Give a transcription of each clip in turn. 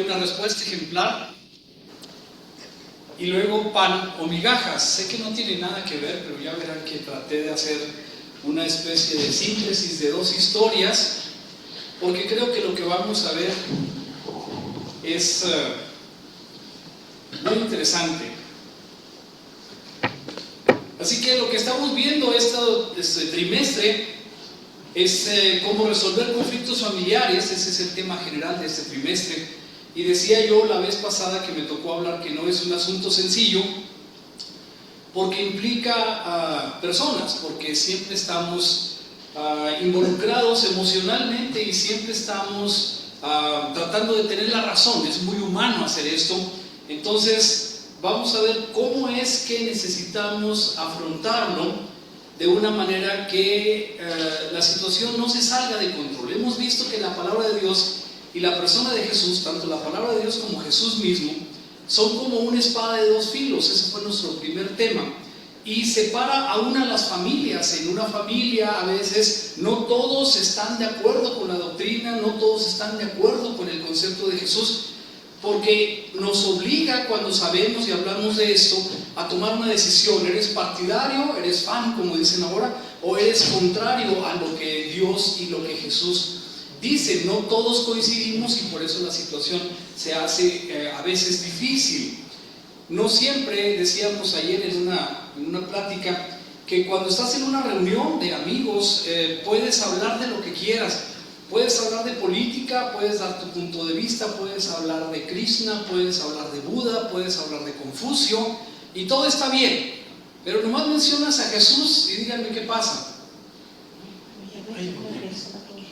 una respuesta ejemplar. Y luego pan o migajas. Sé que no tiene nada que ver, pero ya verán que traté de hacer una especie de síntesis de dos historias, porque creo que lo que vamos a ver es muy interesante. Así que lo que estamos viendo este trimestre es cómo resolver conflictos familiares. Ese es el tema general de este trimestre. Y decía yo la vez pasada que me tocó hablar que no es un asunto sencillo, porque implica a personas, porque siempre estamos involucrados emocionalmente y siempre estamos tratando de tener la razón. Es muy humano hacer esto. Entonces vamos a ver cómo es que necesitamos afrontarlo de una manera que la situación no se salga de control. Hemos visto que la palabra de Dios y la persona de Jesús, tanto la palabra de Dios como Jesús mismo, son como una espada de dos filos. Ese fue nuestro primer tema. Y separa aún a las familias. En una familia a veces no todos están de acuerdo con la doctrina, no todos están de acuerdo con el concepto de Jesús, porque nos obliga, cuando sabemos y hablamos de esto, a tomar una decisión. ¿Eres partidario, eres fan, como dicen ahora, o eres contrario a lo que Dios y lo que Jesús dice? No todos coincidimos y por eso la situación se hace a veces difícil. No siempre, decíamos ayer en una plática, que cuando estás en una reunión de amigos puedes hablar de lo que quieras. Puedes hablar de política, puedes dar tu punto de vista, puedes hablar de Krishna, puedes hablar de Buda, puedes hablar de Confucio, y todo está bien. Pero nomás mencionas a Jesús y díganme qué pasa.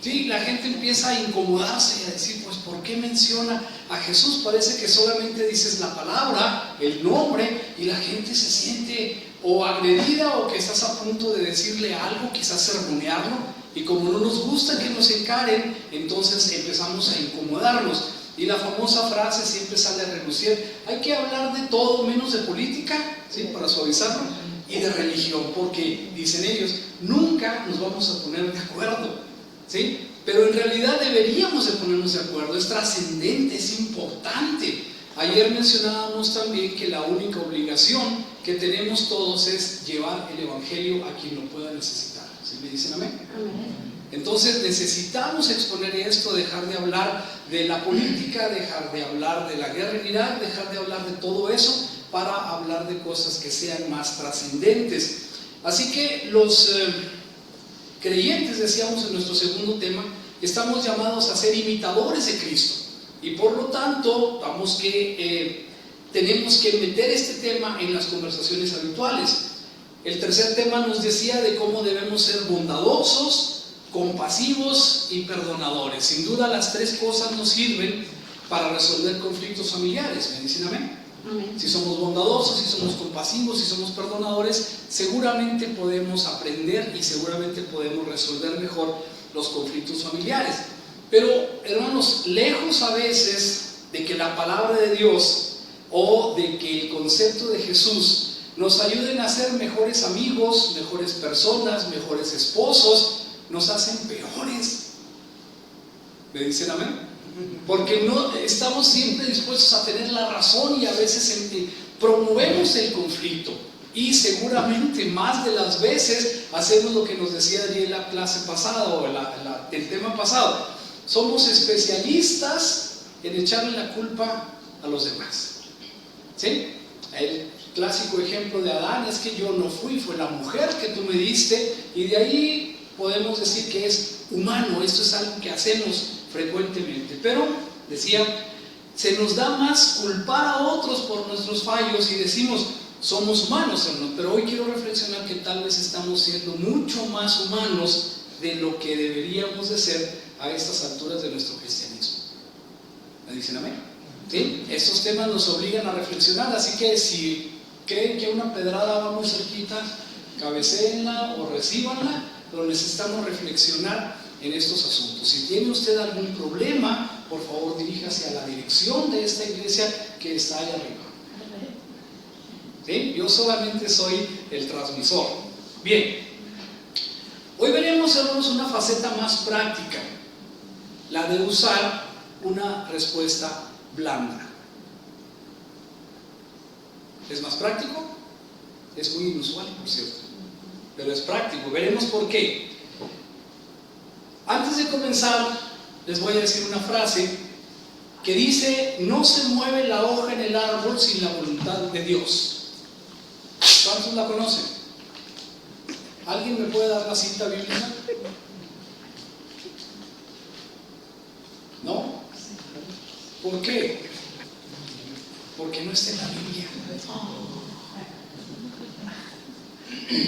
Sí, la gente empieza a incomodarse y a decir, pues ¿por qué menciona a Jesús? Parece que solamente dices la palabra, el nombre, y la gente se siente o agredida o que estás a punto de decirle algo, quizás sermonearlo, y como no nos gusta que nos encaren, entonces empezamos a incomodarnos. Y la famosa frase siempre sale a relucir: hay que hablar de todo menos de política, ¿sí? Para suavizarlo, y de religión, porque dicen ellos, nunca nos vamos a poner de acuerdo, ¿sí? Pero en realidad deberíamos de ponernos de acuerdo. Es trascendente, es importante. Ayer mencionábamos también que la única obligación que tenemos todos es llevar el evangelio a quien lo pueda necesitar. ¿Sí me dicen amén? Amén. Entonces necesitamos exponer esto, dejar de hablar de la política, dejar de hablar de la guerra en Irak, dejar de hablar de todo eso para hablar de cosas que sean más trascendentes. Así que los creyentes, decíamos en nuestro segundo tema, estamos llamados a ser imitadores de Cristo, y por lo tanto tenemos que meter este tema en las conversaciones habituales. El tercer tema nos decía de cómo debemos ser bondadosos, compasivos y perdonadores. Sin duda las tres cosas nos sirven para resolver conflictos familiares. ¿Me dicen amén? Amén. Si somos bondadosos, si somos compasivos, si somos perdonadores, seguramente podemos aprender y seguramente podemos resolver mejor los conflictos familiares. Pero, hermanos, lejos a veces de que la palabra de Dios o de que el concepto de Jesús nos ayuden a ser mejores amigos, mejores personas, mejores esposos, nos hacen peores. ¿Me dicen amén? Porque no estamos siempre dispuestos a tener la razón y a veces promovemos el conflicto, y seguramente más de las veces hacemos lo que nos decía Ariel la clase pasada o el tema pasado. Somos especialistas en echarle la culpa a los demás, ¿sí? El clásico ejemplo de Adán es que yo no fui, fue la mujer que tú me diste, y de ahí podemos decir que es humano. Esto es algo que hacemos frecuentemente, pero decía, se nos da más culpar a otros por nuestros fallos y decimos, somos humanos, hermano. Pero hoy quiero reflexionar que tal vez estamos siendo mucho más humanos de lo que deberíamos de ser a estas alturas de nuestro cristianismo. ¿Me dicen amén? ¿Sí? Estos temas nos obligan a reflexionar, así que si creen que una pedrada va muy cerquita, cabecéenla o recíbanla, pero necesitamos reflexionar en estos asuntos. Si tiene usted algún problema, por favor diríjase a la dirección de esta iglesia que está allá arriba. ¿Sí? Yo solamente soy el transmisor. Bien, hoy veremos, hermanos, una faceta más práctica, la de usar una respuesta blanda. ¿Es más práctico? Es muy inusual, por cierto, pero es práctico. Veremos por qué. Antes de comenzar, les voy a decir una frase que dice: no se mueve la hoja en el árbol sin la voluntad de Dios. ¿Cuántos la conocen? ¿Alguien me puede dar la cita bíblica? ¿No? ¿Por qué? Porque no está en la Biblia.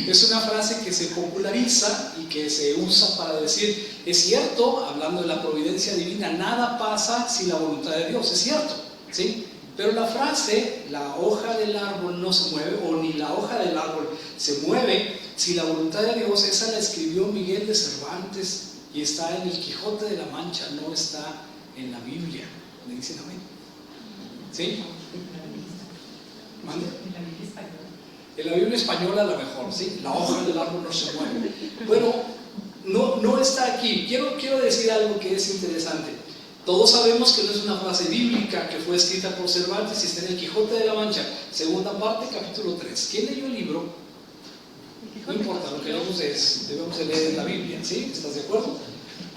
Es una frase que se populariza y que se usa para decir, es cierto, hablando de la providencia divina, nada pasa sin la voluntad de Dios, es cierto, ¿sí? Pero la frase, la hoja del árbol no se mueve, o ni la hoja del árbol se mueve sin la voluntad de Dios, esa la escribió Miguel de Cervantes y está en el Quijote de la Mancha, no está en la Biblia. ¿Me dicen amén? ¿Sí? ¿Mande? En la Biblia española a lo mejor, ¿sí? La hoja del árbol no se mueve. Bueno, no está aquí. Quiero decir algo que es interesante. Todos sabemos que no es una frase bíblica que fue escrita por Cervantes y está en el Quijote de la Mancha, segunda parte, capítulo 3. ¿Quién leyó el libro? No importa, lo que debemos de leer en la Biblia, ¿sí? ¿Estás de acuerdo?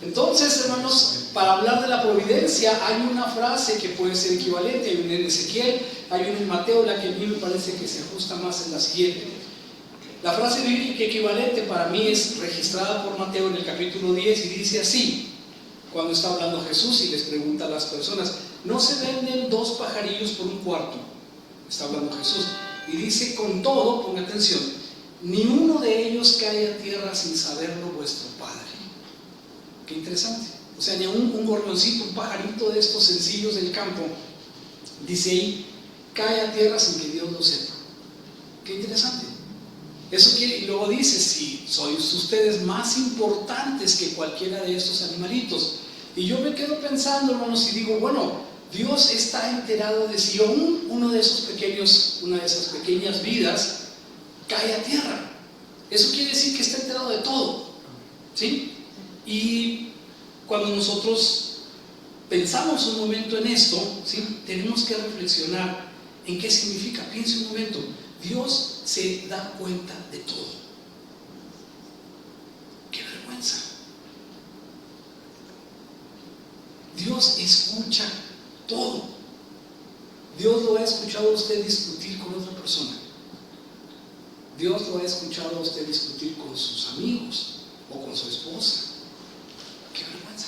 Entonces, hermanos, para hablar de la providencia hay una frase que puede ser equivalente. Hay una en Ezequiel, hay una en Mateo, la que a mí me parece que se ajusta más en la siguiente. La frase bíblica equivalente para mí es registrada por Mateo en el capítulo 10 y dice así, cuando está hablando Jesús y les pregunta a las personas: ¿no se venden 2 pajarillos por un cuarto? Está hablando Jesús y dice: con todo, ponga atención, ni uno de ellos cae a tierra sin saberlo vuestro Padre. Qué interesante. O sea, ni un gorrioncito, un pajarito de estos sencillos del campo, dice ahí, cae a tierra sin que Dios lo sepa. Qué interesante. Eso quiere, y luego dice: si sois ustedes más importantes que cualquiera de estos animalitos. Y yo me quedo pensando, hermanos, y digo, bueno, Dios está enterado de si aún una de esas pequeñas vidas cae a tierra. Eso quiere decir que está enterado de todo, ¿sí? Y cuando nosotros pensamos un momento en esto, ¿sí? Tenemos que reflexionar en qué significa. Piense un momento, Dios se da cuenta de todo. ¡Qué vergüenza! Dios escucha todo. Dios lo ha escuchado a usted discutir con otra persona. Dios lo ha escuchado a usted discutir con sus amigos o con su esposa. ¡Qué vergüenza!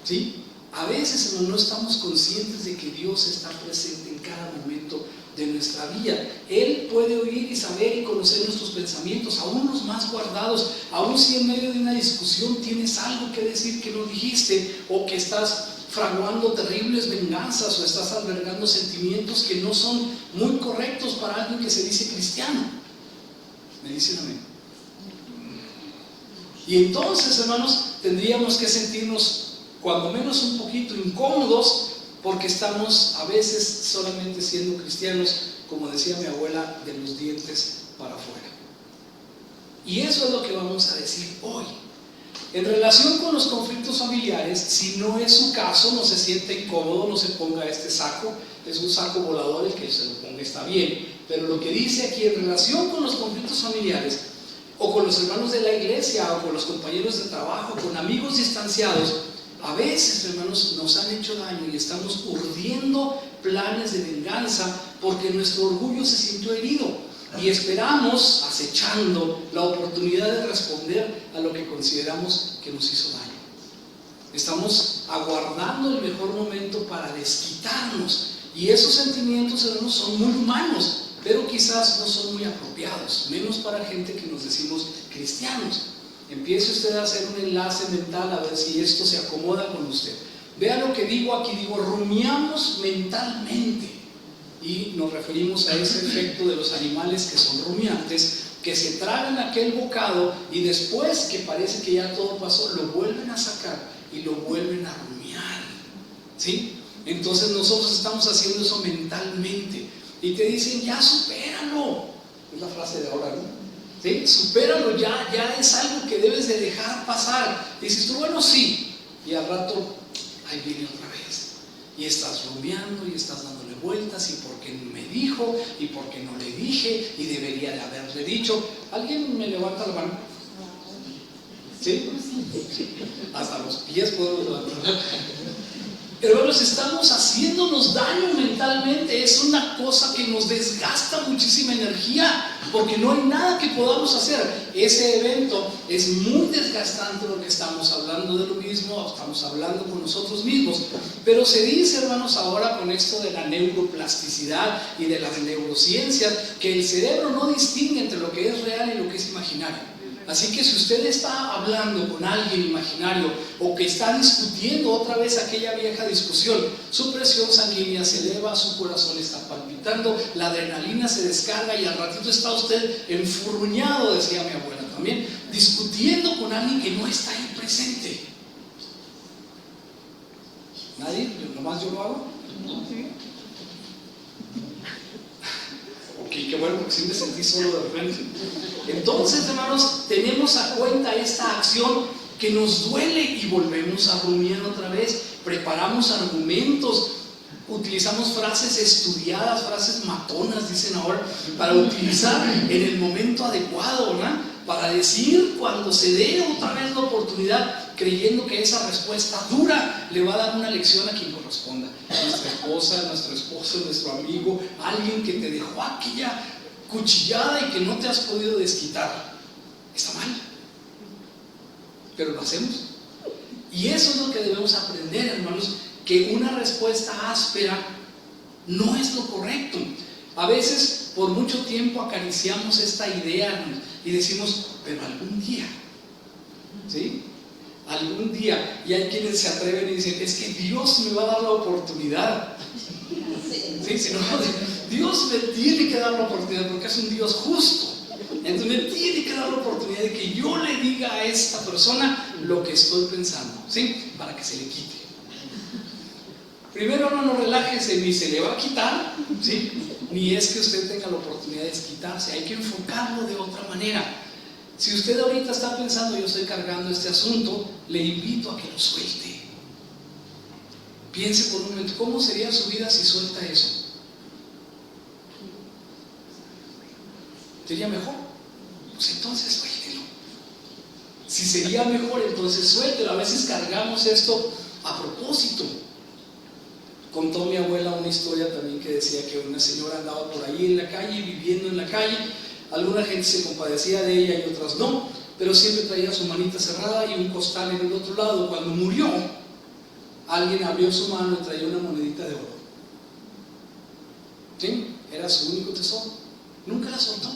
¿Sí? A veces, hermano, no estamos conscientes de que Dios está presente en cada momento de nuestra vida. Él puede oír y saber y conocer nuestros pensamientos, aún los más guardados, aún si en medio de una discusión tienes algo que decir que no dijiste, o que estás fraguando terribles venganzas, o estás albergando sentimientos que no son muy correctos para alguien que se dice cristiano. ¿Me dicen amén? Y entonces, hermanos, tendríamos que sentirnos cuando menos un poquito incómodos, porque estamos a veces solamente siendo cristianos, como decía mi abuela, de los dientes para afuera. Y eso es lo que vamos a decir hoy. En relación con los conflictos familiares, si no es su caso, no se siente incómodo, no se ponga este saco, es un saco volador, el que se lo ponga está bien, pero lo que dice aquí en relación con los conflictos familiares, o con los hermanos de la iglesia, o con los compañeros de trabajo, con amigos distanciados, a veces, hermanos, nos han hecho daño y estamos urdiendo planes de venganza porque nuestro orgullo se sintió herido y esperamos, acechando la oportunidad de responder a lo que consideramos que nos hizo daño. Estamos aguardando el mejor momento para desquitarnos, y esos sentimientos, hermanos, son muy humanos, pero quizás no son muy apropiados, menos para gente que nos decimos cristianos. Empiece usted a hacer un enlace mental a ver si esto se acomoda con usted. Vea lo que digo aquí, digo, rumiamos mentalmente, y nos referimos a ese efecto de los animales que son rumiantes, que se tragan aquel bocado y después que parece que ya todo pasó, lo vuelven a sacar y lo vuelven a rumiar, ¿sí? Entonces nosotros estamos haciendo eso mentalmente y te dicen: ya supéralo, es la frase de ahora, ¿no? ¿Sí? Supéralo, ya es algo que debes de dejar pasar. Y dices tú: bueno, sí, y al rato ahí viene otra vez. y estás rumiando y estás dándole vueltas, y por qué no me dijo, y por qué no le dije, y debería de haberle dicho. ¿Alguien me levanta la mano? ¿Sí? Hasta los pies puedo levantar. Hermanos, estamos haciéndonos daño mentalmente. Es una cosa que nos desgasta muchísima energía, porque no hay nada que podamos hacer. Ese evento es muy desgastante, lo que estamos hablando de lo mismo, estamos hablando con nosotros mismos. Pero se dice, hermanos, ahora con esto de la neuroplasticidad y de las neurociencias, que el cerebro no distingue entre lo que es real y lo que es imaginario. Así que si usted está hablando con alguien imaginario, o que está discutiendo otra vez aquella vieja discusión, su presión sanguínea se eleva, su corazón está palpitando, la adrenalina se descarga, y al ratito está usted enfurruñado, decía mi abuela también, discutiendo con alguien que no está ahí presente. ¿Nadie? ¿Nomás yo lo hago? Ok, qué bueno, porque sí me sentí solo de repente. Entonces, hermanos, tenemos a cuenta esta acción que nos duele, y volvemos a rumiar otra vez, preparamos argumentos, utilizamos frases estudiadas, frases matonas, dicen ahora, para utilizar en el momento adecuado, ¿verdad? Para decir cuando se dé otra vez la oportunidad, creyendo que esa respuesta dura le va a dar una lección a quien corresponda. Nuestra esposa, nuestro esposo, nuestro amigo, alguien que te dejó aquella cuchillada y que no te has podido desquitar. Está mal, pero lo hacemos. Y eso es lo que debemos aprender, hermanos, que una respuesta áspera no es lo correcto. A veces por mucho tiempo acariciamos esta idea y decimos, pero algún día, ¿sí? Algún día. Y hay quienes se atreven y dicen, es que Dios me va a dar la oportunidad. ¿Sí? Si no, Dios me tiene que dar la oportunidad, porque es un Dios justo. Entonces me tiene que dar la oportunidad de que yo le diga a esta persona lo que estoy pensando, ¿sí? Para que se le quite. Primero, no relájese, ni se le va a quitar, ¿sí? Ni es que usted tenga la oportunidad de desquitarse. Hay que enfocarlo de otra manera. Si usted ahorita está pensando, yo estoy cargando este asunto, le invito a que lo suelte. Piense por un momento, ¿cómo sería su vida si suelta eso? ¿Sería mejor? Pues entonces suéltelo. Si sería mejor, entonces suéltelo. A veces cargamos esto a propósito. Contó mi abuela una historia también que decía que una señora andaba por ahí en la calle, viviendo en la calle. Alguna gente se compadecía de ella y otras no, pero siempre traía su manita cerrada y un costal en el otro lado. Cuando murió, alguien abrió su mano y traía una monedita de oro. ¿Sí? Era su único tesoro. Nunca la soltó.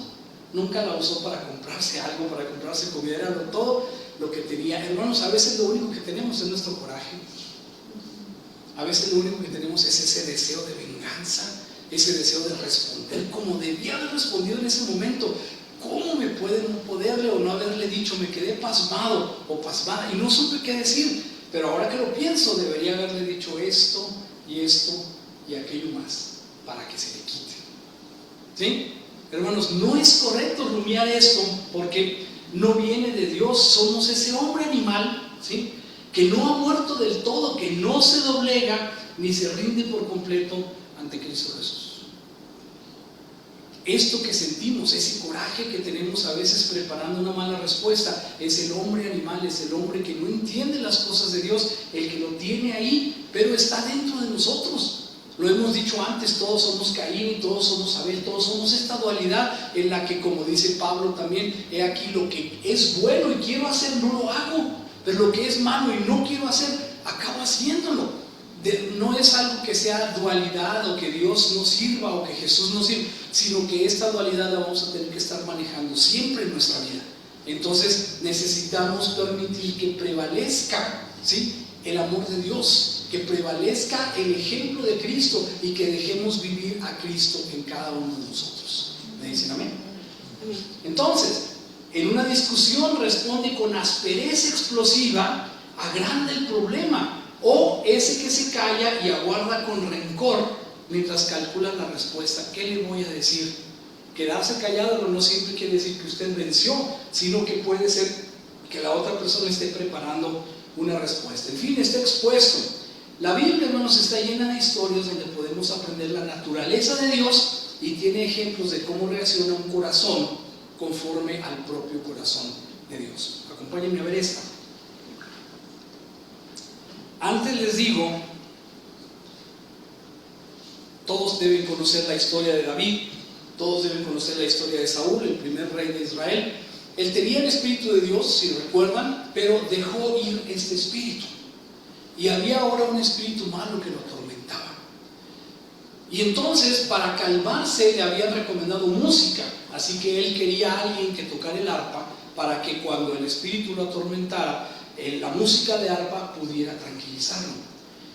Nunca la usó para comprarse algo, para comprarse comida. Era todo lo que tenía. Hermanos, a veces lo único que tenemos es nuestro coraje. A veces lo único que tenemos es ese deseo de venganza, ese deseo de responder como debía haber respondido en ese momento. ¿Cómo me puede no poderle o no haberle dicho? Me quedé pasmado o pasmada y no supe qué decir. Pero ahora que lo pienso, debería haberle dicho esto y aquello más, para que se le quite. ¿Sí? Hermanos, no es correcto rumiar esto, porque no viene de Dios. Somos ese hombre animal, ¿sí?, que no ha muerto del todo, que no se doblega ni se rinde por completo ante Cristo Jesús. Esto que sentimos, ese coraje que tenemos a veces preparando una mala respuesta, es el hombre animal, es el hombre que no entiende las cosas de Dios, el que lo tiene ahí, pero está dentro de nosotros. Lo hemos dicho antes, todos somos Caín y todos somos Abel, todos somos esta dualidad en la que, como dice Pablo también, he aquí lo que es bueno y quiero hacer, no lo hago. Pero lo que es malo y no quiero hacer, acabo haciéndolo. No es algo que sea dualidad o que Dios no sirva o que Jesús no sirva, sino que esta dualidad la vamos a tener que estar manejando siempre en nuestra vida. Entonces necesitamos permitir que prevalezca, ¿sí?, el amor de Dios, que prevalezca el ejemplo de Cristo y que dejemos vivir a Cristo en cada uno de nosotros. ¿Me dicen amén? Entonces, en una discusión responde con aspereza explosiva, agranda el problema. O ese que se calla y aguarda con rencor mientras calcula la respuesta. ¿Qué le voy a decir? Quedarse callado no siempre quiere decir que usted venció, sino que puede ser que la otra persona esté preparando una respuesta. En fin, está expuesto. La Biblia, hermanos, está llena de historias donde podemos aprender la naturaleza de Dios y tiene ejemplos de cómo reacciona un corazón conforme al propio corazón de Dios. Acompáñenme a ver esta. Antes les digo, todos deben conocer la historia de David, todos deben conocer la historia de Saúl, el primer rey de Israel. Él tenía el Espíritu de Dios, si recuerdan, pero dejó ir este espíritu. Y había ahora un espíritu malo que lo atormentaba. Y entonces, para calmarse, le habían recomendado música. Así que él quería a alguien que tocara el arpa para que cuando el espíritu lo atormentara, la música de arpa pudiera tranquilizarlo.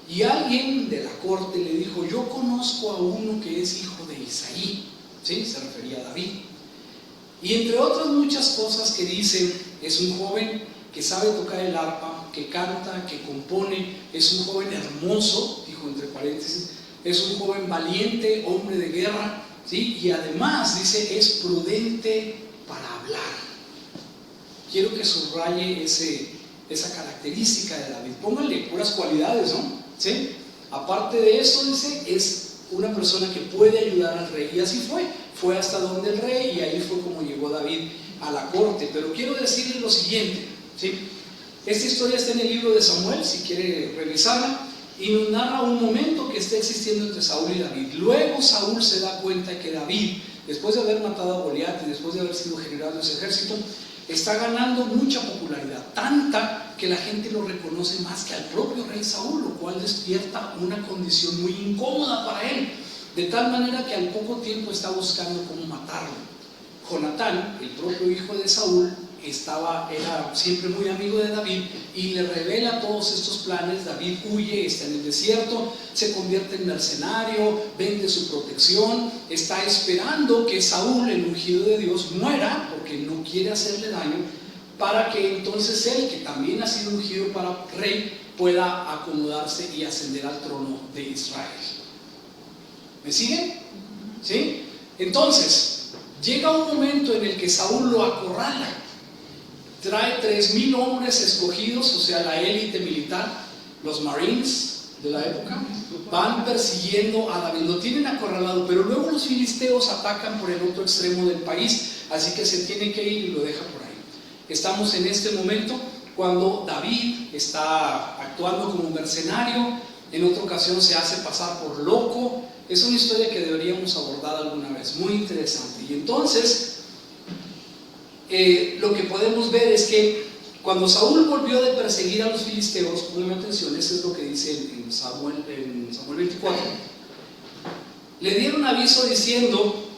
Y alguien de la corte le dijo: yo conozco a uno que es hijo de Isaí. ¿Sí? Se refería a David. Y entre otras muchas cosas que dice, es un joven que sabe tocar el arpa, que canta, que compone, es un joven hermoso, dijo entre paréntesis, es un joven valiente, hombre de guerra, ¿sí? Y además dice, es prudente para hablar. Quiero que subraye esa característica de David. Pónganle puras cualidades, ¿no? ¿Sí? Aparte de eso, dice, es una persona que puede ayudar al rey. Y así fue hasta donde el rey, y ahí fue como llegó David a la corte. Pero quiero decirles lo siguiente, ¿sí? Esta historia está en el libro de Samuel, si quiere revisarla, y nos narra un momento que está existiendo entre Saúl y David. Luego Saúl se da cuenta que David, después de haber matado a Goliat y después de haber sido general de ese ejército, está ganando mucha popularidad, tanta que la gente lo reconoce más que al propio rey Saúl, lo cual despierta una condición muy incómoda para él, de tal manera que al poco tiempo está buscando cómo matarlo. Jonatán, el propio hijo de Saúl, era siempre muy amigo de David y le revela todos estos planes. David huye, está en el desierto, se convierte en mercenario, vende su protección, está esperando que Saúl, el ungido de Dios, muera porque no quiere hacerle daño, para que entonces él, que también ha sido ungido para rey, pueda acomodarse y ascender al trono de Israel. ¿Me siguen? ¿Sí? Entonces, llega un momento en el que Saúl lo acorrala. Trae 3,000 hombres escogidos, o sea, la élite militar, los Marines de la época, van persiguiendo a David, lo tienen acorralado, pero luego los filisteos atacan por el otro extremo del país, así que se tiene que ir y lo deja por ahí. Estamos en este momento cuando David está actuando como mercenario, en otra ocasión se hace pasar por loco. Es una historia que deberíamos abordar alguna vez, muy interesante. Y entonces, lo que podemos ver es que cuando Saúl volvió de perseguir a los filisteos, ponme atención, eso es lo que dice en Samuel 24, le dieron aviso diciendo: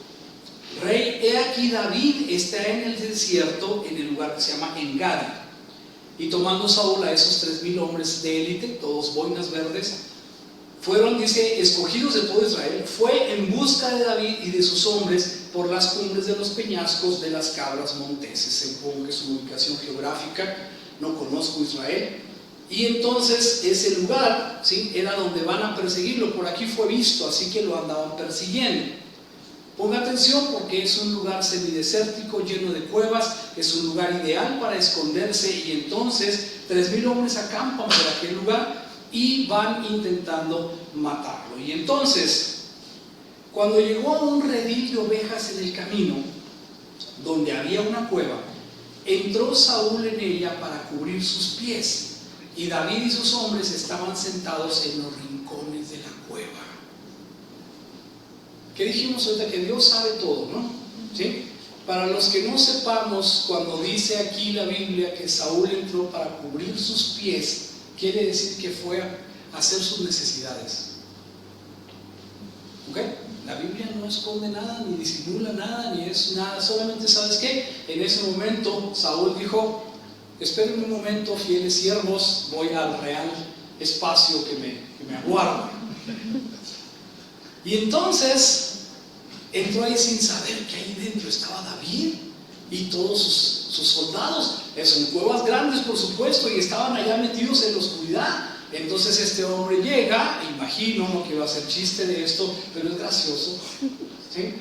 rey, he aquí David está en el desierto, en el lugar que se llama En-Gadi. Y tomando Saúl a esos 3,000 hombres de élite, todos boinas verdes, fueron, dice, escogidos de todo Israel, fue en busca de David y de sus hombres por las cumbres de los peñascos de las cabras monteses. Supongo que es su ubicación geográfica, no conozco Israel. Y entonces ese lugar, ¿sí?, era donde van a perseguirlo. Por aquí fue visto, así que lo andaban persiguiendo. Ponga atención porque es un lugar semidesértico, lleno de cuevas, es un lugar ideal para esconderse, y entonces 3,000 hombres acampan por aquel lugar y van intentando matarlo. Y entonces, cuando llegó a un redil de ovejas en el camino, donde había una cueva, entró Saúl en ella para cubrir sus pies, y David y sus hombres estaban sentados en los rincones de la cueva. ¿Qué dijimos ahorita? Que Dios sabe todo, ¿no? ¿Sí? Para los que no sepamos, cuando dice aquí la Biblia que Saúl entró para cubrir sus pies, quiere decir que fue a hacer sus necesidades. ¿Ok? La Biblia no esconde nada, ni disimula nada, ni es nada. Solamente, ¿sabes qué? En ese momento Saúl dijo: espérenme un momento, fieles siervos, voy al real espacio que me aguarda. Y entonces entró ahí sin saber que ahí dentro estaba David y todos sus soldados. Son cuevas grandes, por supuesto, y estaban allá metidos en la oscuridad. Entonces este hombre llega, imagino, no quiero hacer chiste de esto, pero es gracioso, ¿sí?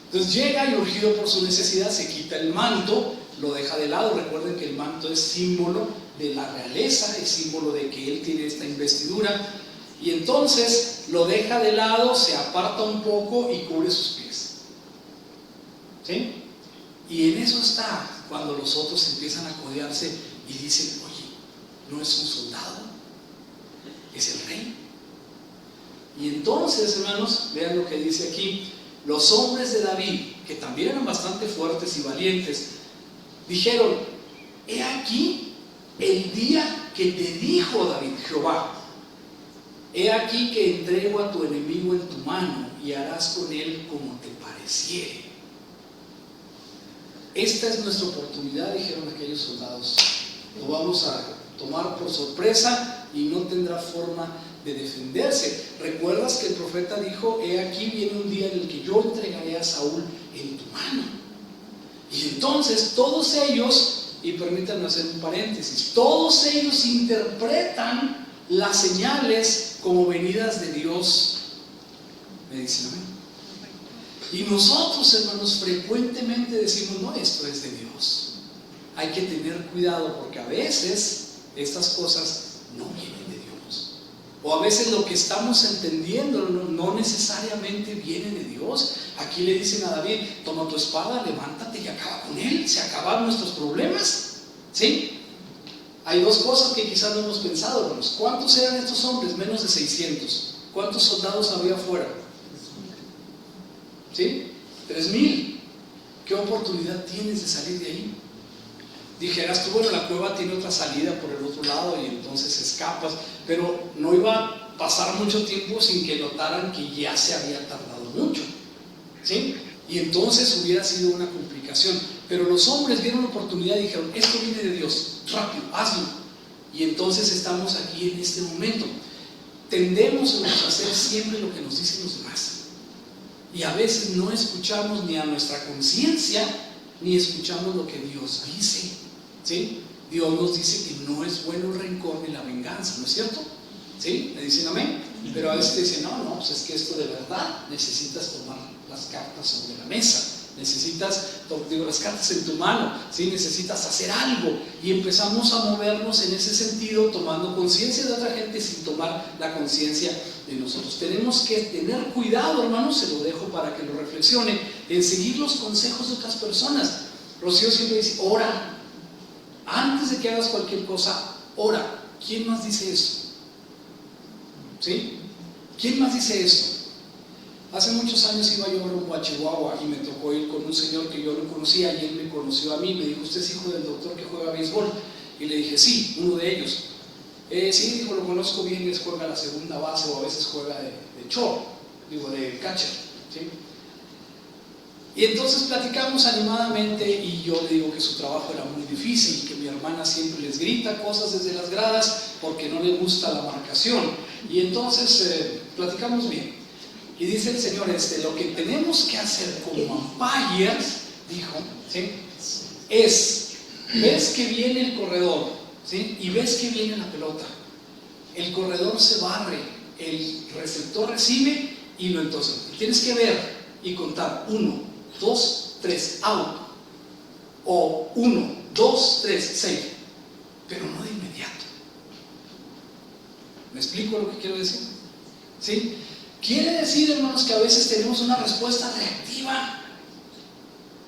Entonces llega y, urgido por su necesidad, se quita el manto, lo deja de lado. Recuerden que el manto es símbolo de la realeza, es símbolo de que él tiene esta investidura. Y entonces lo deja de lado, se aparta un poco y cubre sus pies. ¿Sí? Y en eso está cuando los otros empiezan a codearse y dicen, oye, no es un soldado, es el rey. Y entonces, hermanos, vean lo que dice aquí: los hombres de David, que también eran bastante fuertes y valientes, dijeron, he aquí el día que te dijo David, Jehová, he aquí que entrego a tu enemigo en tu mano y harás con él como te pareciere. Esta es nuestra oportunidad, dijeron aquellos soldados. Lo vamos a tomar por sorpresa y no tendrá forma de defenderse. ¿Recuerdas que el profeta dijo, he aquí viene un día en el que yo entregaré a Saúl en tu mano? Y entonces todos ellos, y permítanme hacer un paréntesis, todos ellos interpretan las señales como venidas de Dios. ¿Me dicen amén? Y nosotros, hermanos, frecuentemente decimos, no, esto es de Dios. Hay que tener cuidado porque a veces estas cosas no vienen de Dios. O a veces lo que estamos entendiendo no necesariamente viene de Dios. Aquí le dicen a David, toma tu espada, levántate y acaba con él. Se acaban nuestros problemas. ¿Sí? Hay dos cosas que quizás no hemos pensado, hermanos. ¿Cuántos eran estos hombres? Menos de 600. ¿Cuántos soldados había afuera? ¿Sí? 3,000. ¿Qué oportunidad tienes de salir de ahí? Dijeras tú, bueno, la cueva tiene otra salida por el otro lado y entonces escapas, pero no iba a pasar mucho tiempo sin que notaran que ya se había tardado mucho. ¿Sí? Y entonces hubiera sido una complicación. Pero los hombres vieron la oportunidad y dijeron, esto viene de Dios, rápido, hazlo. Y entonces estamos aquí en este momento. Tendemos a hacer siempre lo que nos dicen los demás. Y a veces no escuchamos ni a nuestra conciencia, ni escuchamos lo que Dios dice. ¿Sí? Dios nos dice que no es bueno el rencor ni la venganza, ¿no es cierto? ¿Sí? ¿Me dicen amén? Pero a veces te dicen, no, pues es que esto de verdad necesitas tomar las cartas sobre la mesa. Necesitas, las cartas en tu mano, ¿sí? Necesitas hacer algo. Y empezamos a movernos en ese sentido, tomando conciencia de otra gente sin tomar la conciencia de nosotros. Tenemos que tener cuidado, hermanos, se lo dejo para que lo reflexione, en seguir los consejos de otras personas. Rocío siempre dice, ora. Antes de que hagas cualquier cosa, ora. ¿Quién más dice eso? ¿Sí? ¿Quién más dice eso? Hace muchos años iba yo rumbo a Chihuahua y me tocó ir con un señor que yo no conocía y él me conoció a mí. Me dijo, ¿usted es hijo del doctor que juega béisbol? Y le dije, sí, uno de ellos. Sí, dijo, lo conozco bien, es juega la segunda base o a veces juega de short, de catcher. ¿Sí? Y entonces platicamos animadamente y yo le digo que su trabajo era muy difícil, que mi hermana siempre les grita cosas desde las gradas porque no le gusta la marcación. Y entonces platicamos bien. Y dice el Señor, lo que tenemos que hacer como umpires, dijo, ¿sí? Es, ves que viene el corredor, ¿sí? Y ves que viene la pelota. El corredor se barre, el receptor recibe y lo entonces. Tienes que ver y contar 1, 2, 3, out. O 1, 2, 3, save. Pero no de inmediato. ¿Me explico lo que quiero decir? ¿Sí? Quiere decir, hermanos, que a veces tenemos una respuesta reactiva.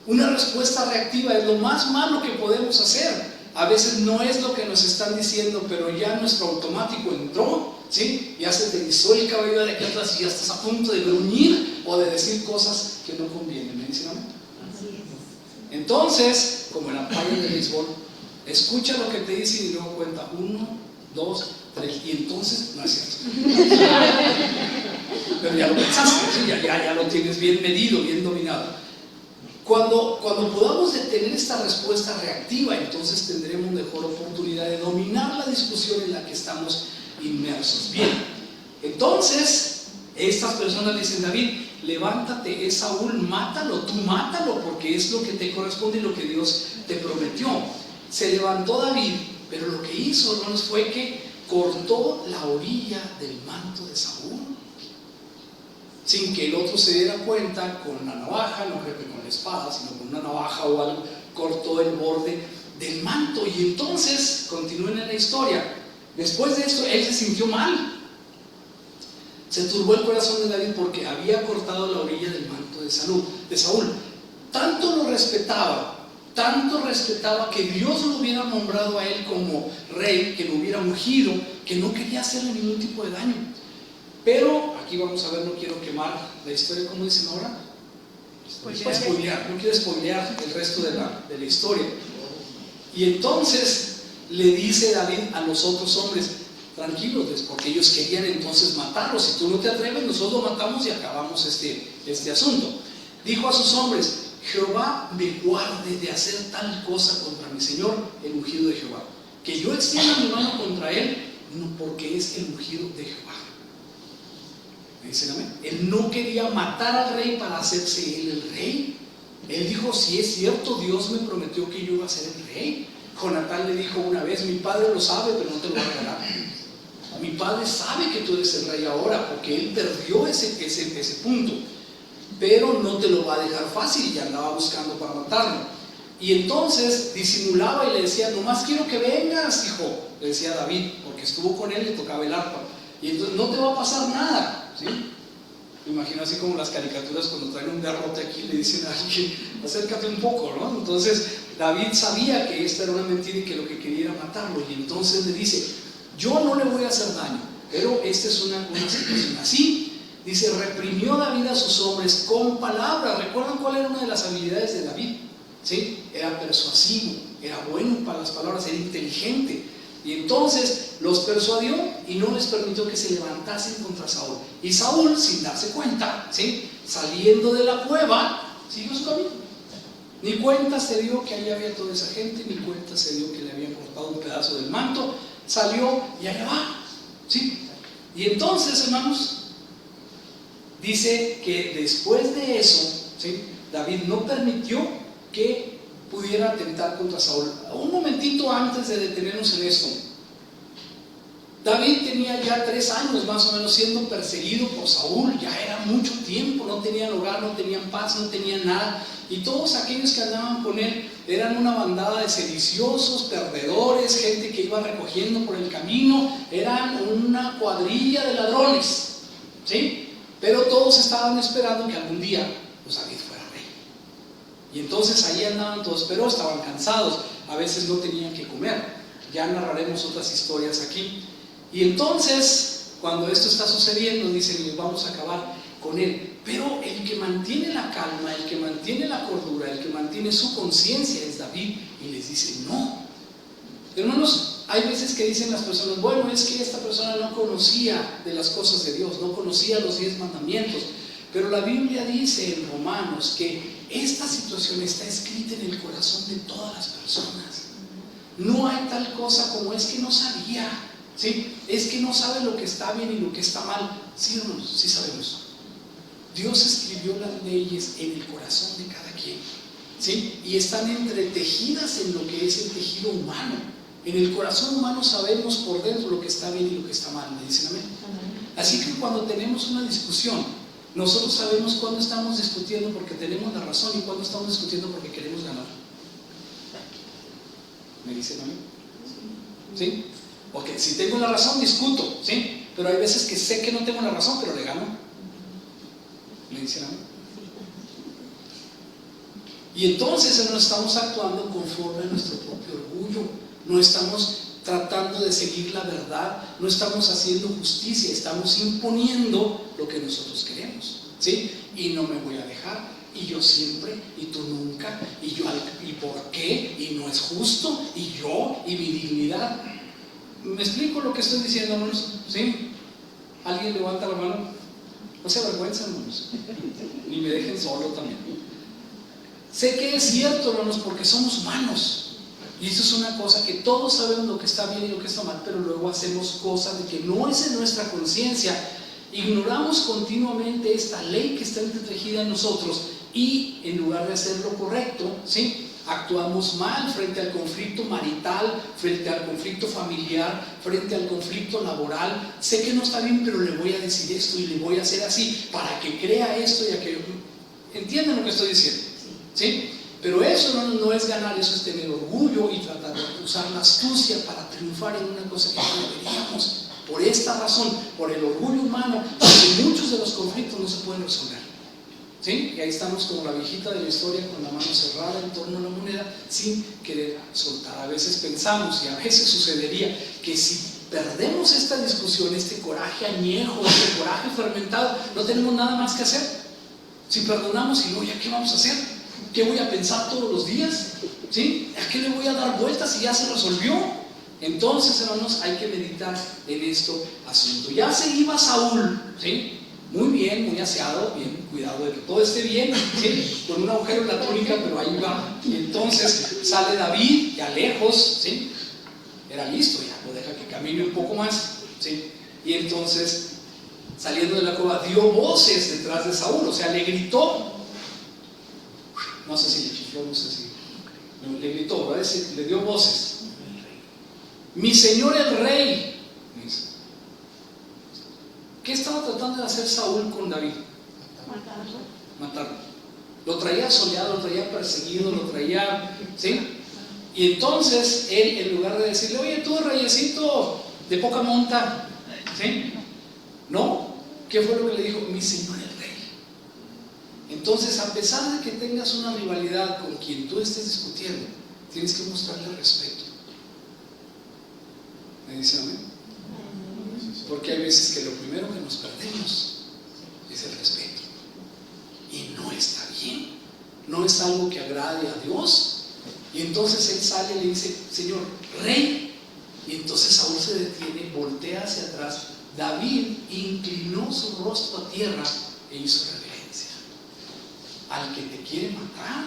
Una respuesta reactiva es lo más malo que podemos hacer. A veces no es lo que nos están diciendo, pero ya nuestro automático entró, ¿sí? Ya se te hizo el cabello de aquí atrás y ya estás a punto de gruñir o de decir cosas que no convienen. ¿Me dicen amén? Entonces, como el umpire de béisbol, escucha lo que te dice y luego cuenta 1, 2, 3, y entonces, no es cierto. Pero ya lo pensaste, ¿sí? ya lo tienes bien medido, bien dominado. Cuando podamos detener esta respuesta reactiva, entonces tendremos mejor oportunidad de dominar la discusión en la que estamos inmersos. Bien, entonces estas personas le dicen, David, levántate, es Saúl, mátalo, tú mátalo, porque es lo que te corresponde y lo que Dios te prometió. Se levantó David, pero lo que hizo, hermanos, fue que cortó la orilla del manto de Saúl, sin que el otro se diera cuenta. Con una navaja, no creo que con la espada, sino con una navaja o algo, cortó el borde del manto. Y entonces, continúen en la historia, después de esto, él se sintió mal. Se turbó el corazón de David porque había cortado la orilla del manto de Saúl. Tanto lo respetaba, que Dios lo hubiera nombrado a él como rey, que lo hubiera ungido, que no quería hacerle ningún tipo de daño. Pero aquí vamos a ver, no quiero quemar la historia, ¿cómo dicen ahora? No quiero spoilear el resto de la historia. Y entonces le dice David a los otros hombres: tranquilos, porque ellos querían entonces matarlo. Si tú no te atreves, nosotros lo matamos y acabamos este asunto. Dijo a sus hombres: Jehová me guarde de hacer tal cosa contra mi señor, el ungido de Jehová, que yo extienda mi mano contra él, no, porque es el ungido de Jehová. ¿Me dicen amén? Él no quería matar al rey para hacerse él el rey. Él dijo: si es cierto, Dios me prometió que yo iba a ser el rey. Jonatán le dijo una vez: mi padre lo sabe, pero no te lo va a regalar. Mi padre sabe que tú eres el rey ahora, porque él perdió ese punto, pero no te lo va a dejar fácil. Y andaba buscando para matarlo. Y entonces disimulaba y le decía: nomás quiero que vengas, hijo, le decía David, porque estuvo con él y le tocaba el arpa. Y entonces no te va a pasar nada, ¿sí? Me imagino así como las caricaturas cuando traen un garrote aquí, le dicen a alguien: acércate un poco, ¿no? Entonces David sabía que esta era una mentira y que lo que quería era matarlo. Y entonces le dice: yo no le voy a hacer daño, pero esta es una situación así. Dice: reprimió David a sus hombres con palabras. ¿Recuerdan cuál era una de las habilidades de David? ¿Sí? Era persuasivo, era bueno para las palabras, era inteligente. Y entonces los persuadió y no les permitió que se levantasen contra Saúl. Y Saúl, sin darse cuenta, ¿sí?, saliendo de la cueva, siguió su camino. Ni cuenta se dio que allí había toda esa gente, ni cuenta se dio que le habían cortado un pedazo del manto. Salió y allá va, ¿sí? Y entonces, hermanos, dice que después de eso, ¿sí?, David no permitió que pudiera atentar contra Saúl. Un momentito antes de detenernos en esto, David tenía ya 3 años más o menos siendo perseguido por Saúl. Ya era mucho tiempo, no tenían hogar, no tenían paz, no tenían nada. Y todos aquellos que andaban con él eran una bandada de sediciosos, perdedores, gente que iba recogiendo por el camino. Eran una cuadrilla de ladrones, ¿sí? Pero todos estaban esperando que algún día pues David fuera rey. Y entonces ahí andaban todos, pero estaban cansados, a veces no tenían que comer. Ya narraremos otras historias aquí. Y entonces, cuando esto está sucediendo, dicen: vamos a acabar con él. Pero el que mantiene la calma, el que mantiene la cordura, el que mantiene su conciencia es David. Y les dice: no. Hermanos, hay veces que dicen las personas: bueno, es que esta persona no conocía de las cosas de Dios, no conocía los 10 mandamientos. Pero la Biblia dice en Romanos que esta situación está escrita en el corazón de todas las personas. No hay tal cosa como es que no sabía, ¿sí? Es que no sabe lo que está bien y lo que está mal. Sí, hermanos, sí sabemos. Dios escribió las leyes en el corazón de cada quien, ¿sí? Y están entretejidas en lo que es el tejido humano. En el corazón humano sabemos por dentro lo que está bien y lo que está mal. ¿Me dicen amén? Así que cuando tenemos una discusión, nosotros sabemos cuándo estamos discutiendo porque tenemos la razón y cuándo estamos discutiendo porque queremos ganar. ¿Me dicen amén? ¿Sí? Porque si tengo la razón, discuto, ¿sí? Pero hay veces que sé que no tengo la razón, pero le gano. ¿Me dicen amén? Y entonces no estamos actuando conforme a nuestro propio orgullo. No estamos tratando de seguir la verdad, no estamos haciendo justicia, estamos imponiendo lo que nosotros queremos, ¿sí? Y no me voy a dejar, y yo siempre, y tú nunca, y yo, y por qué, y no es justo, y yo, y mi dignidad. ¿Me explico lo que estoy diciendo, hermanos? ¿Sí? ¿Alguien levanta la mano? No se avergüencen, hermanos, ni me dejen solo también. Sé que es cierto, hermanos, porque somos humanos. Y eso es una cosa que todos sabemos lo que está bien y lo que está mal, pero luego hacemos cosas de que no es en nuestra conciencia. Ignoramos continuamente esta ley que está entretejida en nosotros y en lugar de hacer lo correcto, ¿sí?, actuamos mal frente al conflicto marital, frente al conflicto familiar, frente al conflicto laboral. Sé que no está bien, pero le voy a decir esto y le voy a hacer así para que crea esto y aquello. ¿Entienden lo que estoy diciendo? ¿Sí? Pero eso no es ganar, eso es tener orgullo y tratar de usar la astucia para triunfar en una cosa que no deberíamos. Por esta razón, por el orgullo humano, porque muchos de los conflictos no se pueden resolver. ¿Sí? Y ahí estamos como la viejita de la historia con la mano cerrada en torno a la moneda sin querer soltar. A veces pensamos, y a veces sucedería, que si perdemos esta discusión, este coraje añejo, este coraje fermentado, no tenemos nada más que hacer. Si perdonamos y luego, ¿ya qué vamos a hacer? ¿Qué voy a pensar todos los días? ¿Sí? ¿A qué le voy a dar vueltas si ya se resolvió? Entonces, hermanos, hay que meditar en esto asunto. Ya se iba Saúl, ¿sí? Muy bien, muy aseado, bien, cuidado de que todo esté bien, ¿sí? Con un agujero en la túnica, pero ahí va. Y entonces sale David, ya lejos, ¿sí? Era listo, ya lo deja que camine un poco más, ¿sí? Y entonces, saliendo de la cueva, dio voces detrás de Saúl, o sea, le gritó. No sé si le chifló, no sé si. No, le gritó, ¿verdad? Le dio voces. Mi señor el rey. ¿Qué estaba tratando de hacer Saúl con David? Matarlo. Lo traía soleado, lo traía perseguido, lo traía, ¿sí? Y entonces él, en lugar de decirle, oye, tú, reyecito de poca monta, ¿sí? No, ¿qué fue lo que le dijo? Mi señor el rey. Entonces, a pesar de que tengas una rivalidad con quien tú estés discutiendo, tienes que mostrarle respeto. ¿Me dicen amén? Porque hay veces que lo primero que nos perdemos es el respeto. Y no está bien. No es algo que agrade a Dios. Y entonces él sale y le dice, Señor, rey. Y entonces Saúl se detiene, voltea hacia atrás. David inclinó su rostro a tierra e hizo reverencia. Al que te quiere matar,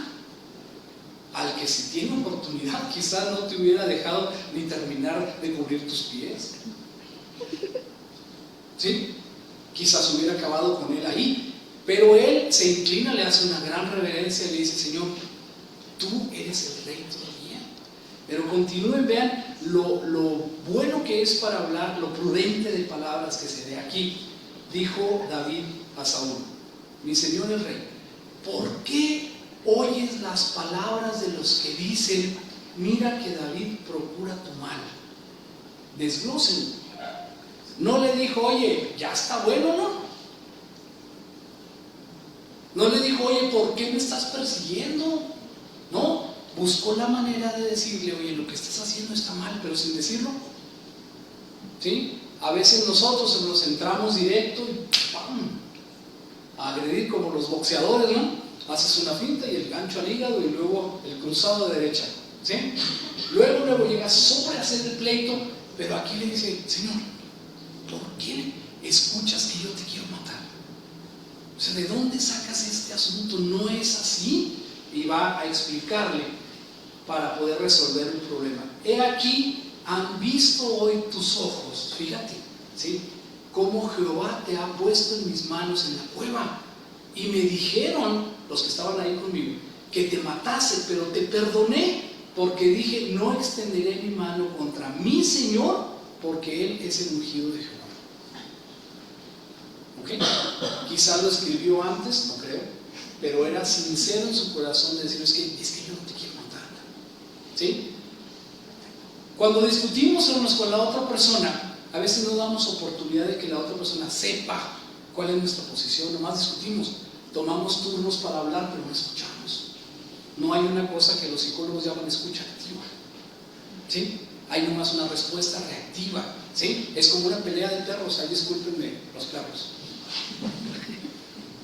al que si tiene oportunidad quizás no te hubiera dejado ni terminar de cubrir tus pies. ¿Sí? Quizás hubiera acabado con él ahí, pero él se inclina, le hace una gran reverencia y le dice, Señor, tú eres el rey todavía. Pero continúen, vean lo bueno que es para hablar, lo prudente de palabras que se ve aquí. Dijo David a Saúl, mi señor el rey, ¿por qué oyes las palabras de los que dicen, mira que David procura tu mal? Desglósenlo. No le dijo, oye, ya está bueno, ¿no? No le dijo, oye, ¿por qué me estás persiguiendo? No, buscó la manera de decirle, oye, lo que estás haciendo está mal, pero sin decirlo. ¿Sí? A veces nosotros nos centramos directo y ¡pam! A agredir como los boxeadores, ¿no? Haces una finta y el gancho al hígado y luego el cruzado de derecha, ¿sí? Luego llegas sobre a hacer el pleito, pero aquí le dice, Señor, ¿por qué escuchas que yo te quiero matar? O sea, ¿de dónde sacas este asunto? No es así. Y va a explicarle para poder resolver el problema. He aquí, han visto hoy tus ojos, fíjate, ¿sí? Cómo Jehová te ha puesto en mis manos en la cueva. Y me dijeron, los que estaban ahí conmigo, que te matase, pero te perdoné, porque dije, no extenderé mi mano contra mi Señor, porque Él es el ungido de Jehová. ¿Ok? Quizás lo escribió antes, no creo, pero era sincero en su corazón de decir, es que yo no te quiero matar. ¿Sí? Cuando discutimos hermanos con la otra persona, a veces no damos oportunidad de que la otra persona sepa cuál es nuestra posición, nomás discutimos, tomamos turnos para hablar, pero no escuchamos. No hay una cosa que los psicólogos llaman escucha activa. ¿Sí? Hay nomás una respuesta reactiva. ¿Sí? Es como una pelea de perros, ahí discúlpenme los perros.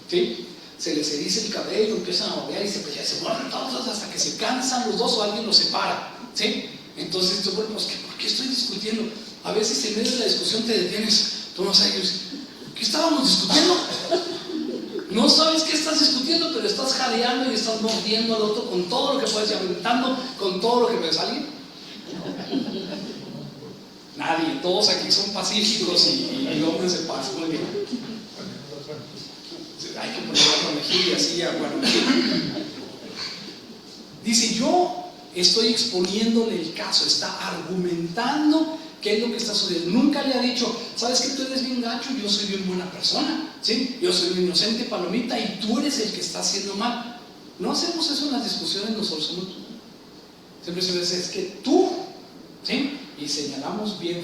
¿Sí? Se les eriza el cabello, empiezan a babear y se mueven todos hasta que se cansan los dos o alguien los separa. ¿Sí? Entonces, bueno, pues, ¿por qué estoy discutiendo? A veces en medio de la discusión te detienes, tú no sabes, ¿qué estábamos discutiendo? No sabes qué estás discutiendo, pero estás jadeando y estás mordiendo al otro con todo lo que puedes y aventando con todo lo que puede salir. Nadie, todos aquí son pacíficos y hombres de paz. Muy bien. Hay que poner la mejilla así, bueno. Dice, yo estoy exponiéndole el caso, está argumentando qué es lo que está sucediendo. Nunca le ha dicho, ¿sabes que tú eres bien gacho? Yo soy bien buena persona, ¿sí? Yo soy un inocente palomita y tú eres el que está haciendo mal. No hacemos eso en las discusiones nosotros. Siempre se dice, es que tú, ¿sí? Y señalamos bien.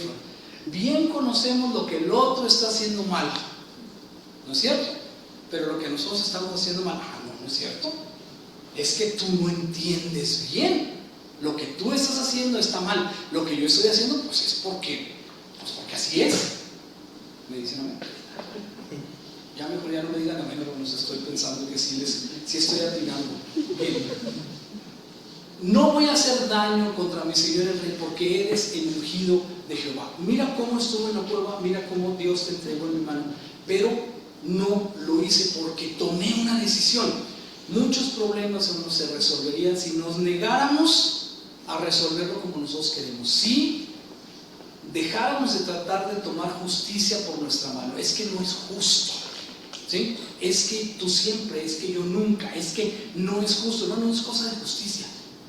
Bien conocemos lo que el otro está haciendo mal, ¿no es cierto? Pero lo que nosotros estamos haciendo mal, no es cierto. Es que tú no entiendes bien. Lo que tú estás haciendo está mal. Lo que yo estoy haciendo, pues es porque así es. Me dicen amén. Ya mejor ya no me digan amén, porque estoy pensando que sí estoy atinando. Bien. No voy a hacer daño contra mi Señor el Rey, porque eres el ungido de Jehová. Mira cómo estuvo en la prueba, mira cómo Dios te entregó en mi mano. Pero no lo hice porque tomé una decisión. Muchos problemas se resolverían si nos negáramos a resolverlo como nosotros queremos. Si dejáramos de tratar de tomar justicia por nuestra mano. Es que no es justo, ¿sí? Es que tú siempre, es que yo nunca, es que no es justo. No es cosa de justicia,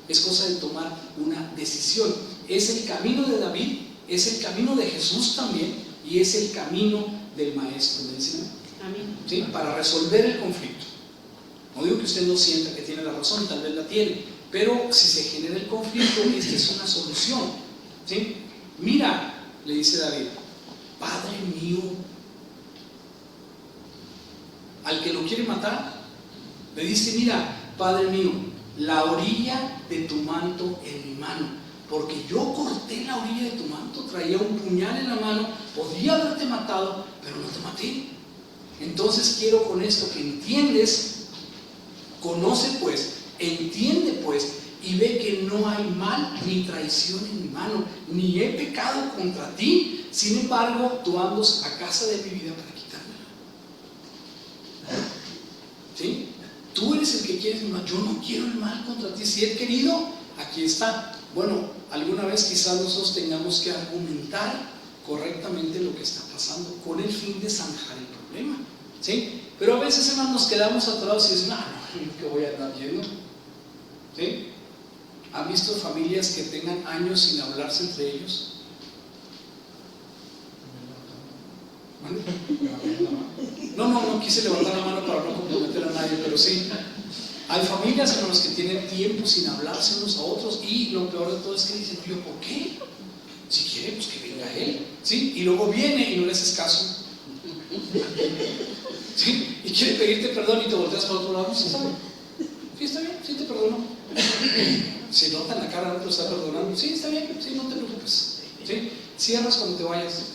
es cosa de tomar una decisión. Es el camino de David, es el camino de Jesús también, y es el camino del Maestro del Señor. Amén. ¿Sí? Para resolver el conflicto. No digo que usted no sienta que tiene la razón, tal vez la tiene, pero si se genera el conflicto, esta es una solución, ¿sí? Mira, le dice David, Padre mío, al que lo quiere matar, le dice, mira, Padre mío, la orilla de tu manto en mi mano, porque yo corté la orilla de tu manto, traía un puñal en la mano, podría haberte matado, pero no te maté. Entonces quiero con esto que entiendes, conoce pues, entiende pues, y ve que no hay mal ni traición en mi mano, ni he pecado contra ti. Sin embargo, tú andas a casa de mi vida para quitármela. ¿Sí? Tú eres el que quieres el mal. Yo no quiero el mal contra ti. Si he querido, aquí está. Bueno, alguna vez quizás nosotros tengamos que argumentar correctamente lo que está pasando con el fin de zanjar el problema, ¿sí? Pero a veces, hermanos, nos quedamos atorados y dicen, ¿qué voy a andar yendo? ¿Sí? ¿Han visto familias que tengan años sin hablarse entre ellos? No quise levantar la mano para no comprometer a nadie, pero sí. Hay familias, hermanos, que tienen tiempo sin hablarse unos a otros, y lo peor de todo es que dicen, yo, ¿por qué? Si quiere, pues que venga él, ¿sí? Y luego viene y no le haces caso, ¿sí? Y quiere pedirte perdón y te volteas para otro lado. Sí, está bien, sí te perdono. Se nota en la cara, no te lo está perdonando. Sí, está bien, sí, no te preocupes, ¿sí? Cierras cuando te vayas.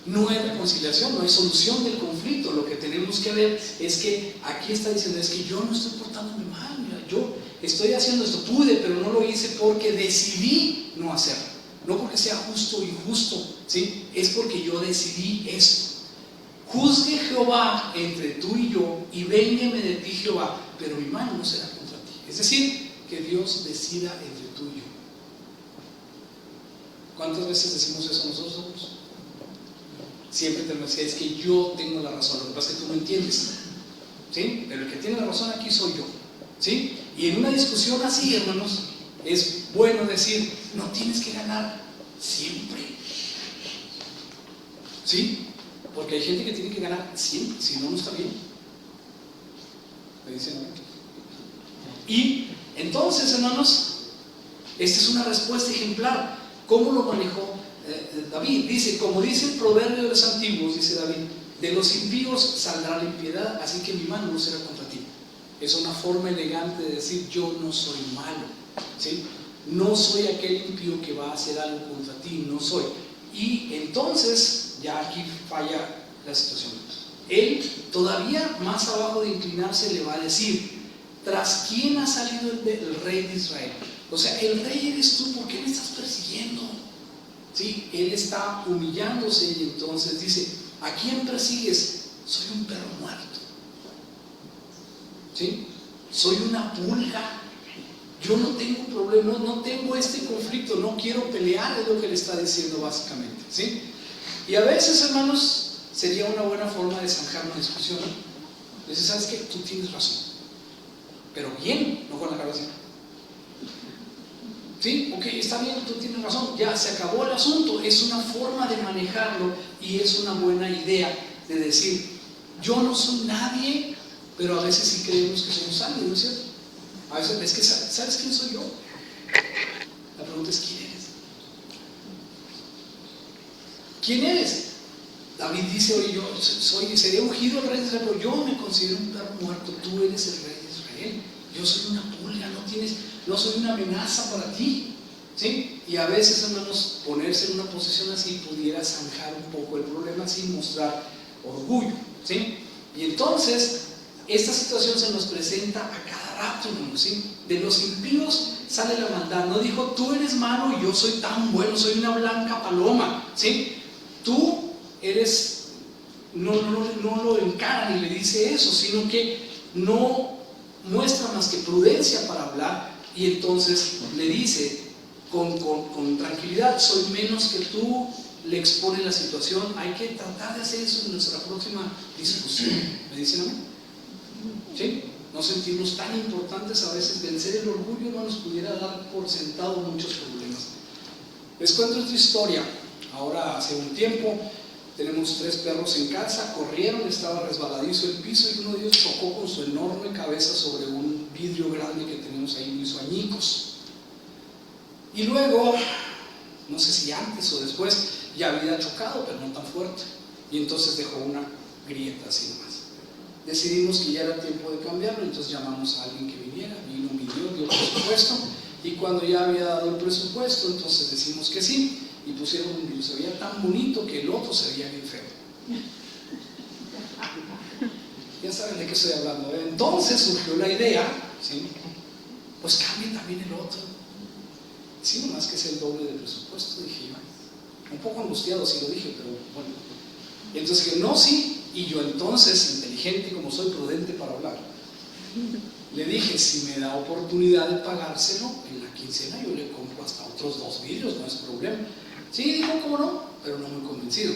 No hay reconciliación, no hay solución del conflicto. Lo que tenemos que ver es que aquí está diciendo, es que yo no estoy portándome mal, mira, yo estoy haciendo esto, pude, pero no lo hice porque decidí no hacerlo. No porque sea justo o injusto, ¿sí? Es porque yo decidí esto. Juzgue Jehová entre tú y yo, y véngame de ti Jehová, pero mi mano no será contra ti. Es decir, que Dios decida entre tú y yo. ¿Cuántas veces decimos eso nosotros? Siempre tenemos que decir, es que yo tengo la razón. Lo que pasa es que tú no entiendes, ¿sí? Pero el que tiene la razón aquí soy yo, ¿sí? Y en una discusión así, hermanos, es bueno decir, no tienes que ganar siempre, ¿sí? Porque hay gente que tiene que ganar siempre, si no, no está bien. ¿Me dicen? Y entonces, hermanos, esta es una respuesta ejemplar. ¿Cómo lo manejó David? Dice, como dice el proverbio de los antiguos, dice David, de los impíos saldrá la impiedad, así que mi mano no será contra ti. Es una forma elegante de decir, yo no soy malo, ¿sí? No soy aquel impío que va a hacer algo contra ti, no soy. Y entonces, ya aquí falla la situación. Él, todavía más abajo de inclinarse, le va a decir, ¿tras quién ha salido el rey de Israel? O sea, el rey eres tú, ¿por qué me estás persiguiendo? ¿Sí? Él está humillándose y entonces dice, ¿a quién persigues? Soy un perro muerto, ¿sí? Soy una pulga. Yo no tengo problema, no tengo este conflicto, no quiero pelear, es lo que le está diciendo básicamente, ¿sí? Y a veces, hermanos, sería una buena forma de zanjar una discusión. Entonces, ¿sabes qué? Tú tienes razón, pero bien, no con la cara así. ¿Sí? Ok, está bien, tú tienes razón, ya se acabó el asunto. Es una forma de manejarlo y es una buena idea de decir, yo no soy nadie, pero a veces sí creemos que somos alguien, ¿no es cierto? A veces es que, ¿sabes quién soy yo? La pregunta es, ¿quién eres? ¿quién eres? David dice, oye, yo seré ungido el rey de Israel, pero yo me considero un perro muerto, tú eres el rey de Israel, yo soy una pulga, no soy una amenaza para ti, ¿sí? Y a veces, hermanos, ponerse en una posición así pudiera zanjar un poco el problema sin mostrar orgullo, ¿sí? Y entonces, esta situación se nos presenta a cada rato, hermanos, ¿sí? De los impíos sale la maldad. No dijo, tú eres malo y yo soy tan bueno, soy una blanca paloma, ¿sí? Tú eres, no lo encara ni le dice eso, sino que no muestra más que prudencia para hablar, y entonces le dice con tranquilidad, soy menos que tú, le expone la situación. Hay que tratar de hacer eso en nuestra próxima discusión. ¿Me dicen amén? ¿Sí? No sentirnos tan importantes, a veces vencer el orgullo no nos pudiera dar por sentado muchos problemas. Les cuento esta historia. Ahora, hace un tiempo, tenemos 3 perros en casa, corrieron, estaba resbaladizo el piso y uno de ellos chocó con su enorme cabeza sobre un vidrio grande que tenemos ahí, hizo añicos. Y luego, no sé si antes o después, ya había chocado, pero no tan fuerte, y entonces dejó una grieta así nomás. Decidimos que ya era tiempo de cambiarlo, entonces llamamos a alguien que viniera, vino, midió, dio presupuesto, y cuando ya había dado el presupuesto, entonces decimos que sí, y pusieron un vidrio. Se veía tan bonito que el otro se veía bien feo. Ya saben de qué estoy hablando, ¿eh? Entonces surgió la idea, ¿sí? Pues cambien también el otro. Sí, nomás que es el doble del presupuesto, dije yo. Un poco angustiado sí lo dije, pero bueno. Y entonces dije, no, sí. Y yo entonces, inteligente como soy, prudente para hablar, le dije, si me da oportunidad de pagárselo en la quincena, yo le compro hasta otros 2 vidrios, no es problema. Sí, dijo, ¿cómo no? Pero no me convencido.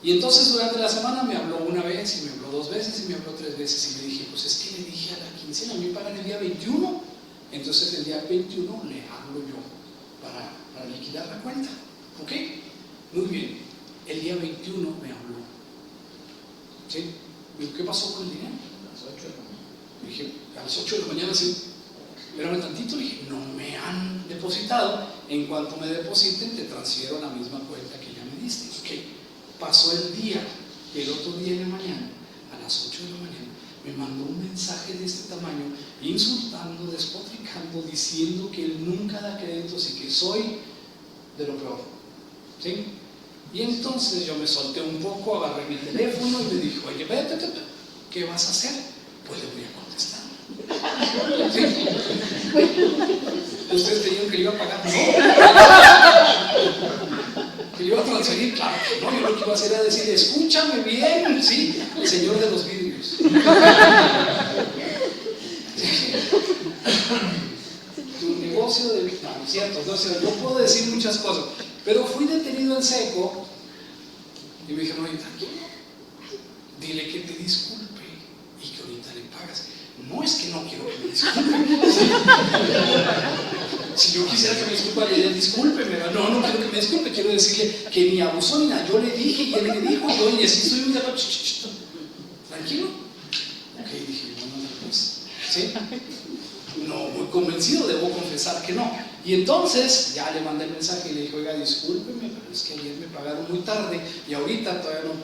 Y entonces durante la semana me habló una vez, y me habló 2 veces, y me habló 3 veces, y le dije, pues es que le dije a la quincena, a mí me pagan el día 21, entonces el día 21 le hablo yo para liquidar la cuenta, ¿ok? Muy bien, el día 21 me habló, ¿sí? ¿Qué pasó con el dinero? A las 8 de la mañana. Dije, a las 8 de la mañana, sí. Espérame tantito, le dije, no me han depositado, en cuanto me depositen te transfiero la misma cuenta que ya me diste. Ok, pasó el día, y el otro día en la mañana, a las 8 de la mañana, me mandó un mensaje de este tamaño, insultando, despotricando, diciendo que él nunca da créditos y que soy de lo peor, ¿sí? Y entonces yo me solté un poco, agarré mi teléfono y le dije, oye, vete, ¿qué vas a hacer? Pues le voy a contestar. ¿Sí? ¿Ustedes creían que le iba a pagar? No. Que le iba a transferir, claro que no. Yo lo que iba a hacer era decir, escúchame bien, ¿sí? El señor de los vidrios. Tu negocio de... No, cierto, no, yo puedo decir muchas cosas, pero fui detenido en seco y me dijeron, oye, tranquilo, dile que te disculpe y que ahorita le pagas. No es que no quiero que me disculpe. Si yo quisiera que me disculpe, le diría discúlpeme. No quiero que me disculpe, quiero decirle que ni abusó ni nada. Yo le dije y él me dijo, y oye, si soy un diablo, tranquilo. Ok, dije, bueno, pues, ¿sí? No, muy convencido, debo confesar que no. Y entonces ya le mandé el mensaje y le dije, oiga, discúlpeme, pero es que ayer me pagaron muy tarde y ahorita todavía no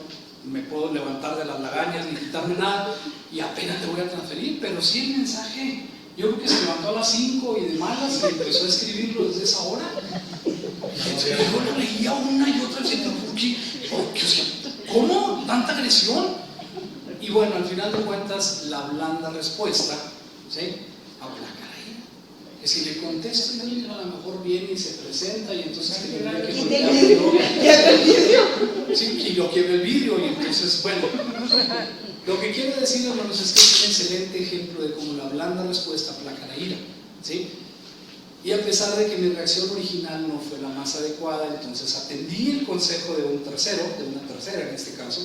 me puedo levantar de las lagañas ni quitarme nada y apenas te voy a transferir, pero sí el mensaje, yo creo que se levantó a las 5 y de malas y empezó a escribirlo desde esa hora. Y entonces yo lo leía una y otra vez, ¿por qué? O sea, ¿cómo? ¿Tanta agresión? Y bueno, al final de cuentas, la blanda respuesta, ¿sí? Aplacar ahí. Que si le contesto, a lo mejor viene y se presenta y entonces que y lo quiebra el vidrio y entonces, bueno, lo que quiero decir, hermanos, es que es un excelente ejemplo de cómo la blanda respuesta aplaca la ira, ¿sí? Y a pesar de que mi reacción original no fue la más adecuada, entonces atendí el consejo de un tercero, de una tercera en este caso,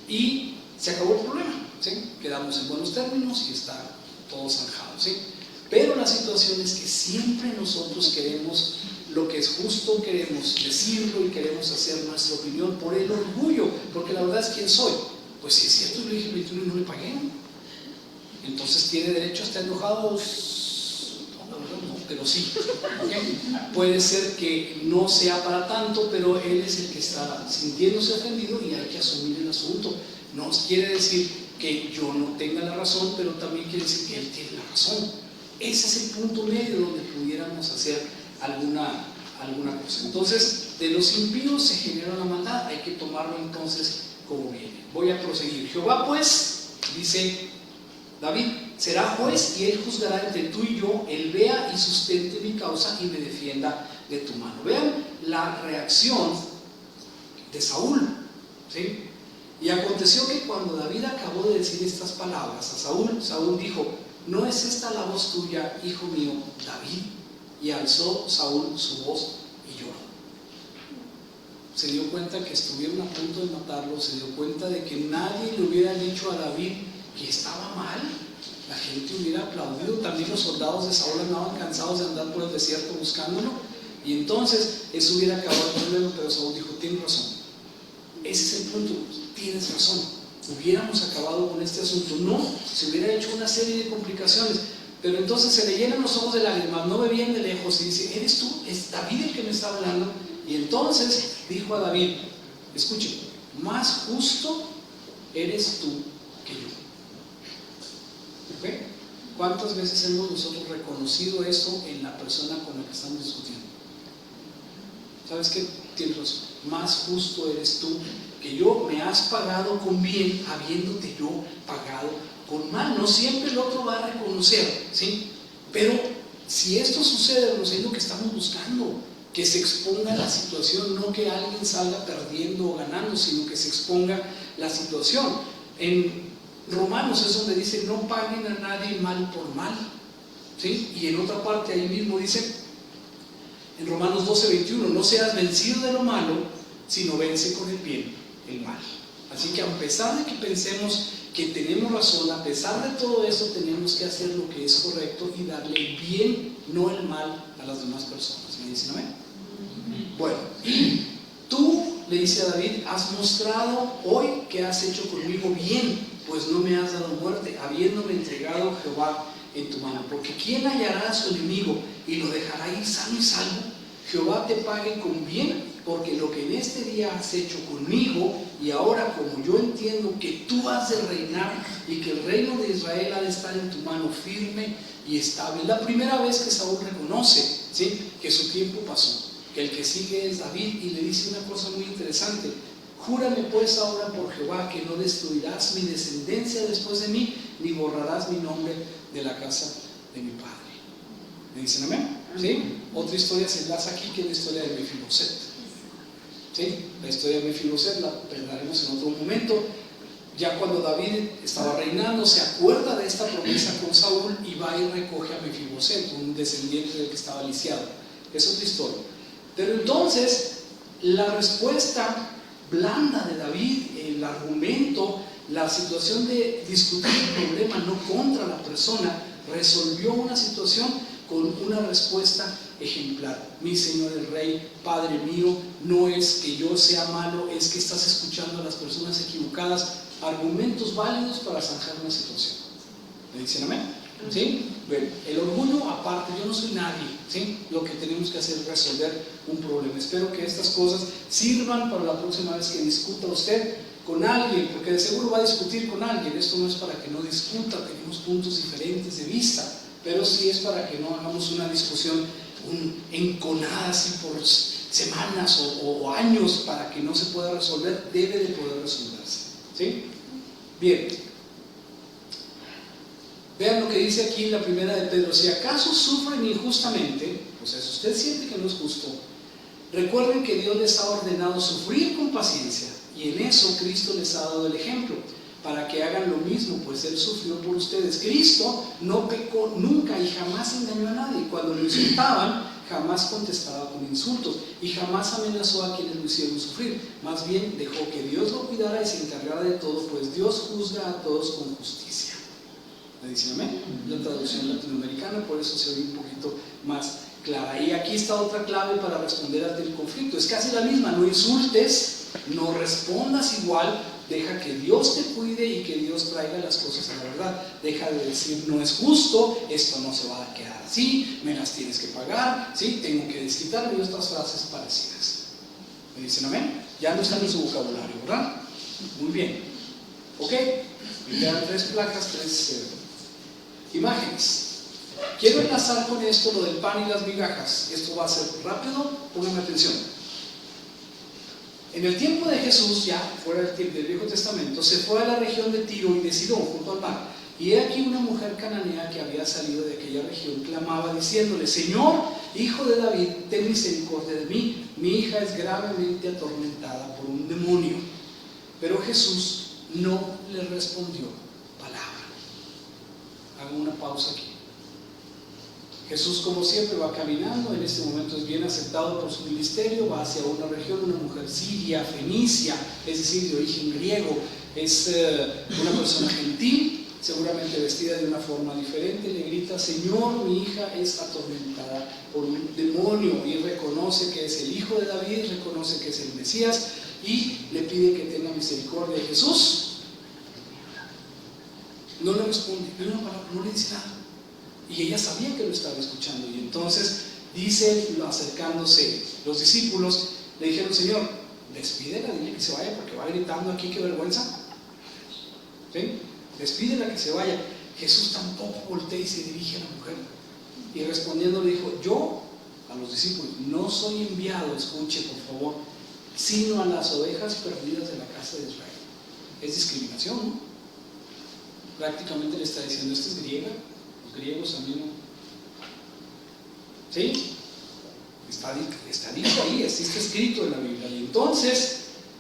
y se acabó el problema, ¿sí? Quedamos en buenos términos y está todo zanjado, ¿sí? Pero la situación es que siempre nosotros queremos lo que es justo, queremos decirlo y queremos hacer nuestra opinión por el orgullo, porque la verdad es quién soy. Pues si es cierto, yo le dije 21 y no le pagué. Entonces tiene derecho a estar enojado. la verdad no, pero sí. ¿Okay? Puede ser que no sea para tanto, pero él es el que está sintiéndose ofendido y hay que asumir el asunto. No quiere decir que yo no tenga la razón, pero también quiere decir que él tiene la razón. Ese es el punto medio donde pudiéramos hacer alguna cosa. Entonces, de los impíos se genera la maldad, hay que tomarlo entonces como viene. Voy a proseguir. Jehová pues, dice David, será juez y él juzgará entre tú y yo, él vea y sustente mi causa y me defienda de tu mano. Vean la reacción de Saúl, ¿sí? Y aconteció que cuando David acabó de decir estas palabras a Saúl, Saúl dijo, ¿no es esta la voz tuya, hijo mío, David? Y alzó Saúl su voz y lloró. Se dio cuenta que estuvieron a punto de matarlo, se dio cuenta de que nadie le hubiera dicho a David que estaba mal. La gente hubiera aplaudido, también los soldados de Saúl andaban cansados de andar por el desierto buscándolo, y entonces eso hubiera acabado el problema, pero Saúl dijo, tienes razón. Ese es el punto, tienes razón. Hubiéramos acabado con este asunto, no, se hubiera hecho una serie de complicaciones. Pero entonces se le llenan los ojos de lágrimas, no ve bien de lejos y dice, ¿eres tú? ¿Es David el que me está hablando? Y entonces dijo a David, escuche, más justo eres tú que yo. ¿Okay? ¿Cuántas veces hemos nosotros reconocido esto en la persona con la que estamos discutiendo? ¿Sabes qué? Tienes razón, más justo eres tú que yo, me has pagado con bien habiéndote yo pagado con mal. No siempre el otro va a reconocer, ¿sí? Pero si esto sucede, es lo que estamos buscando, que se exponga la situación, no que alguien salga perdiendo o ganando, sino que se exponga la situación. En Romanos es donde dice, no paguen a nadie mal por mal, ¿sí? Y en otra parte ahí mismo dice, en Romanos 12:21, no seas vencido de lo malo, sino vence con el bien el mal. Así que a pesar de que pensemos que tenemos razón, a pesar de todo eso, tenemos que hacer lo que es correcto y darle el bien, no el mal, a las demás personas. ¿Me dicen amén? Bueno, tú, le dice a David, has mostrado hoy que has hecho conmigo bien, pues no me has dado muerte, habiéndome entregado Jehová en tu mano. Porque ¿quién hallará a su enemigo y lo dejará ir sano y salvo? Jehová te pague con bien, porque lo que en este día has hecho conmigo, y ahora como yo entiendo que tú has de reinar y que el reino de Israel ha de estar en tu mano firme y estable. Es la primera vez que Saúl reconoce, ¿sí?, que su tiempo pasó, que el que sigue es David, y le dice una cosa muy interesante: júrame pues ahora por Jehová que no destruirás mi descendencia después de mí, ni borrarás mi nombre de la casa de mi padre. ¿Me dicen amén? ¿Sí? Otra historia se enlaza aquí, que es la historia de Mefiboset. ¿Sí? La historia de Mefiboset la aprenderemos en otro momento. Ya cuando David estaba reinando, se acuerda de esta promesa con Saúl y va y recoge a Mefiboset, un descendiente del que estaba lisiado. Es otra historia. Pero entonces, la respuesta blanda de David, el argumento, la situación de discutir el problema no contra la persona, resolvió una situación con una respuesta ejemplar. Mi Señor el Rey, Padre mío, no es que yo sea malo, es que estás escuchando a las personas equivocadas. Argumentos válidos para zanjar una situación. ¿Me dicen amén? ¿Sí? Bueno, el orgullo aparte, yo no soy nadie, ¿sí? Lo que tenemos que hacer es resolver un problema. Espero que estas cosas sirvan para la próxima vez que discuta usted con alguien, porque de seguro va a discutir con alguien. Esto no es para que no discuta, tenemos puntos diferentes de vista, pero sí es para que no hagamos una discusión enconada así por semanas o años para que no se pueda resolver. Debe de poder resolverse, ¿sí? Bien, vean lo que dice aquí en la primera de Pedro: si acaso sufren injustamente, o sea, si usted siente que no es justo, recuerden que Dios les ha ordenado sufrir con paciencia, y en eso Cristo les ha dado el ejemplo, para que hagan lo mismo, pues Él sufrió por ustedes. Cristo no pecó nunca y jamás engañó a nadie. Cuando lo insultaban, jamás contestaba con insultos y jamás amenazó a quienes lo hicieron sufrir. Más bien dejó que Dios lo cuidara y se encargara de todo, pues Dios juzga a todos con justicia. ¿Me dicen amén? La traducción latinoamericana, por eso se oye un poquito más clara. Y aquí está otra clave para responder ante el conflicto. Es casi la misma: no insultes, no respondas igual, Deja que Dios te cuide y que Dios traiga las cosas a la verdad. Deja de decir, no es justo, esto no se va a quedar así, me las tienes que pagar, ¿sí? Tengo que desquitarme, y otras frases parecidas. ¿Me dicen amén? Ya no están en su vocabulario, ¿verdad? Muy bien. ¿Ok? Me quedan 3 placas, 3 imágenes. Quiero enlazar con esto lo del pan y las migajas. Esto va a ser rápido, pónganme atención. En el tiempo de Jesús, ya fuera del Viejo Testamento, se fue a la región de Tiro y de Sidón, junto al mar. Y he aquí una mujer cananea que había salido de aquella región clamaba diciéndole: Señor, hijo de David, ten misericordia de mí, mi hija es gravemente atormentada por un demonio. Pero Jesús no le respondió palabra. Hago una pausa aquí. Jesús, como siempre, va caminando. En este momento es bien aceptado por su ministerio. Va hacia una región, una mujer siria, fenicia, es decir, de origen griego. Es una persona gentil, seguramente vestida de una forma diferente. Le grita: Señor, mi hija es atormentada por un demonio. Y reconoce que es el hijo de David, reconoce que es el Mesías, y le pide que tenga misericordia. Y Jesús no le responde, no le dice nada. Y ella sabía que lo estaba escuchando. Y entonces dice, acercándose los discípulos, le dijeron: Señor, despídela, dile que se vaya, porque va gritando aquí, qué vergüenza. ¿Sí? Despídela, que se vaya. Jesús tampoco voltea y se dirige a la mujer. Y respondiendo le dijo: yo, a los discípulos, no soy enviado, escuche por favor, sino a las ovejas perdidas de la casa de Israel. Es discriminación, ¿no? Prácticamente le está diciendo: esta es griega, los griegos a mí no. ¿Sí? Está dicho ahí, así está escrito en la Biblia. Y entonces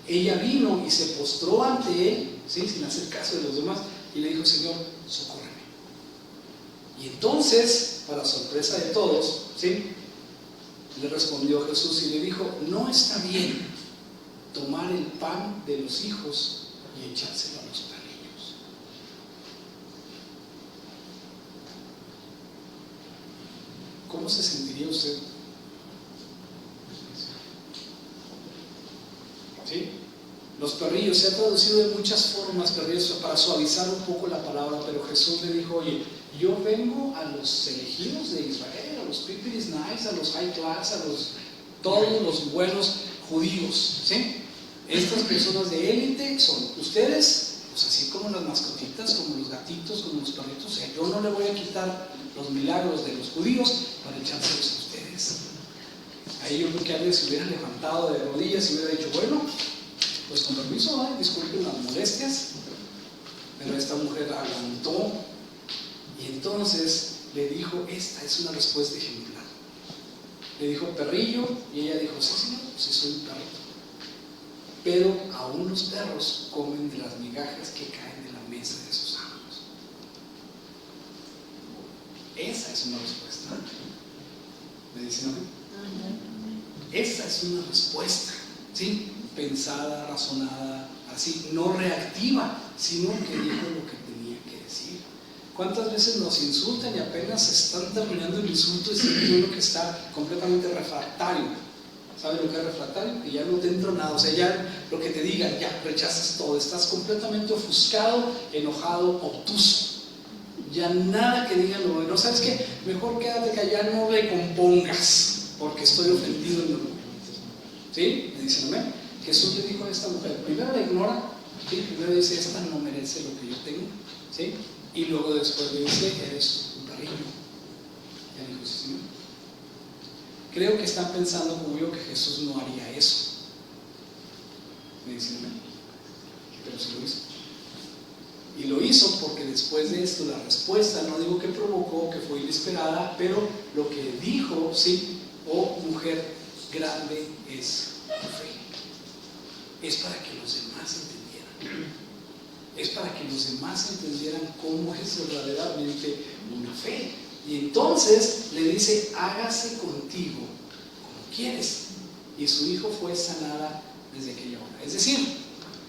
ella vino y se postró ante él, ¿sí? Sin hacer caso de los demás, y le dijo: Señor, socórreme. Y entonces, para sorpresa de todos, ¿sí?, le respondió Jesús y le dijo: no está bien tomar el pan de los hijos y echárselo a los perrillos. ¿Cómo se sentiría usted? ¿Sí? Los perrillos se ha traducido de muchas formas, perrillos, para suavizar un poco la palabra, pero Jesús le dijo: oye, yo vengo a los elegidos de Israel, a los pipiris nice, a los high class, a todos los buenos judíos, ¿sí? Estas personas de élite son ustedes, pues así como las mascotitas, como los gatitos, como los perritos. O sea, yo no le voy a quitar los milagros de los judíos para echárselos a ustedes. Ahí yo creo que alguien se hubiera levantado de rodillas y hubiera dicho: bueno, pues con permiso, disculpen las molestias. Pero esta mujer aguantó, y entonces le dijo: esta es una respuesta ejemplar. Le dijo: perrillo, y ella dijo: sí, señor, sí soy un perrito. Pero aún los perros comen de las migajas que caen de la mesa de sus amos. Esa es una respuesta. ¿Me dicen a mí? Esa es una respuesta, ¿sí? Pensada, razonada, así, no reactiva, sino que dijo lo que tenía que decir. ¿Cuántas veces nos insultan y apenas están terminando el insulto y siente uno que está completamente refractario? ¿Sabe lo que es refractario? Que ya no te entra nada, o sea, ya lo que te digan, ya rechazas todo, estás completamente ofuscado, enojado, obtuso. Ya nada que digan lo bueno. ¿Sabes qué? Mejor quédate callado, no le compongas, porque estoy ofendido en lo que. ¿Sí? Me dicen amén. Jesús le dijo a esta mujer: primero la ignora, ¿sí? Primero dice: esta no merece lo que yo tengo, ¿sí? Y luego después le dice: eres un perrillo. Ya dijo: sí, señor. Creo que están pensando como yo que Jesús no haría eso. Me dicen amén. Pero sí lo hizo. Y lo hizo porque después de esto la respuesta, no digo que provocó, que fue inesperada, pero lo que dijo: sí, oh mujer, grande es tu fe. Es para que los demás entendieran. Es para que los demás entendieran cómo es verdaderamente una fe. Y entonces le dice: hágase contigo como quieres. Y su hijo fue sanada desde aquella hora. Es decir,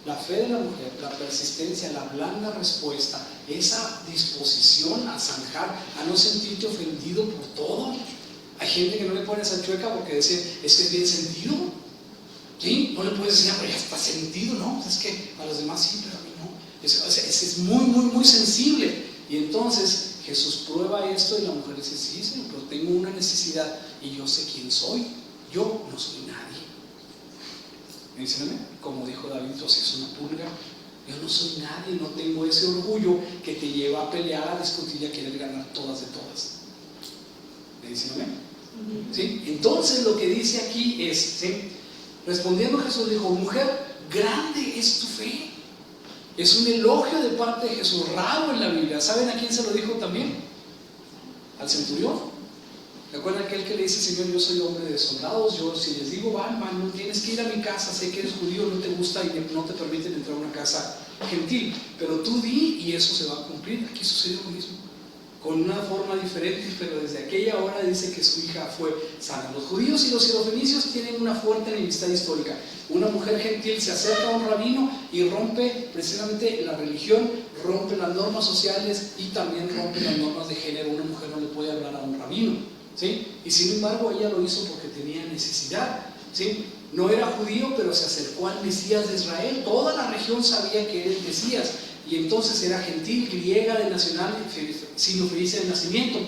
la fe de la mujer, la persistencia, la blanda respuesta, esa disposición a zanjar, a no sentirte ofendido por todo. Hay gente que no le pone esa chueca porque dice: es que es bien sentido. ¿Sí? No le puedes decir, pero ya está sentido, ¿no? Es que a los demás sí, pero a mí no. Es muy, muy, muy sensible. Y entonces Jesús prueba esto y la mujer dice, sí, Señor, pero tengo una necesidad y yo sé quién soy. Yo no soy nadie. ¿Me dicen amén? Como dijo David, entonces es una pulga. Yo no soy nadie, no tengo ese orgullo que te lleva a pelear, a discutir y a querer ganar todas de todas. ¿Me dicen amén? ¿Sí? Entonces lo que dice aquí es, ¿sí? Respondiendo Jesús dijo, mujer, grande es tu fe. Es un elogio de parte de Jesús, raro en la Biblia. ¿Saben a quién se lo dijo también? Al centurión. ¿Recuerdan aquel que le dice, Señor, yo soy hombre de soldados, yo si les digo, van, no tienes que ir a mi casa, sé que eres judío, no te gusta y no te permiten entrar a una casa gentil, pero tú di y eso se va a cumplir? Aquí sucedió lo mismo, con una forma diferente, pero desde aquella hora dice que su hija fue sana. Los judíos y los sirofenicios tienen una fuerte enemistad histórica. Una mujer gentil se acerca a un rabino y rompe precisamente la religión, rompe las normas sociales y también rompe las normas de género. Una mujer no le puede hablar a un rabino, ¿sí? Y sin embargo ella lo hizo porque tenía necesidad, ¿sí? No era judío, pero se acercó al Mesías de Israel. Toda la región sabía que era el Mesías. Y entonces era gentil, griega de nacional, sino-fenicia de nacimiento.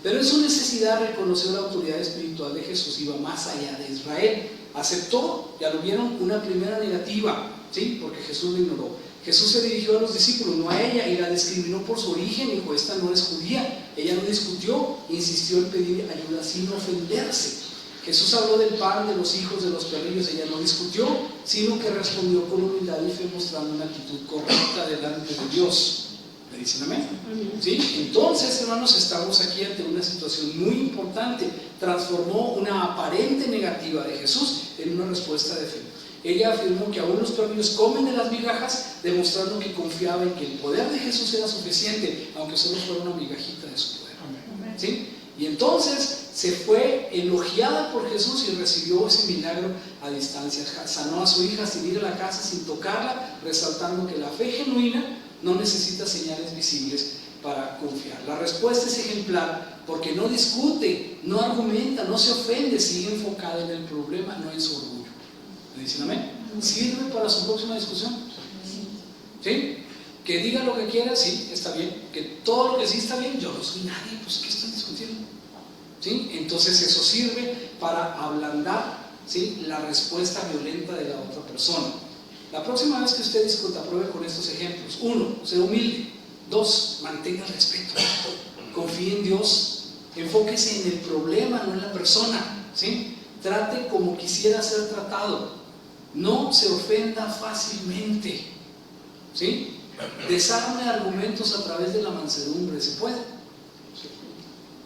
Pero en su necesidad reconoció la autoridad espiritual de Jesús, iba más allá de Israel. Aceptó, ya lo vieron, una primera negativa, ¿sí? Porque Jesús lo ignoró. Jesús se dirigió a los discípulos, no a ella, y la discriminó por su origen. Dijo, esta no es judía. Ella no discutió, insistió en pedir ayuda sin ofenderse. Jesús habló del pan, de los hijos, de los perrillos. Ella no discutió, sino que respondió con humildad y fe, mostrando una actitud correcta delante de Dios. ¿Me dicen amén? ¿Sí? Entonces, hermanos, estamos aquí ante una situación muy importante. Transformó una aparente negativa de Jesús en una respuesta de fe. Ella afirmó que aún los perrillos comen de las migajas, demostrando que confiaba en que el poder de Jesús era suficiente, aunque solo fuera una migajita de su poder. ¿Sí? Y entonces se fue elogiada por Jesús y recibió ese milagro a distancia. Sanó a su hija sin ir a la casa, sin tocarla, resaltando que la fe genuina no necesita señales visibles para confiar. La respuesta es ejemplar porque no discute, no argumenta, no se ofende, sigue enfocada en el problema, no en su orgullo. ¿Me dicen amén? ¿Sirve para su próxima discusión? ¿Sí? Que diga lo que quiera, sí, está bien. Que todo lo que sí está bien, yo no soy nadie, pues ¿qué están discutiendo? ¿Sí? Entonces eso sirve para ablandar, ¿sí?, la respuesta violenta de la otra persona. La próxima vez que usted discuta, pruebe con estos ejemplos. 1, sea humilde. 2, mantenga el respeto. Confíe en Dios. Enfóquese en el problema, no en la persona, ¿sí? Trate como quisiera ser tratado. No se ofenda fácilmente, ¿sí? Desarme argumentos a través de la mansedumbre, ¿se puede?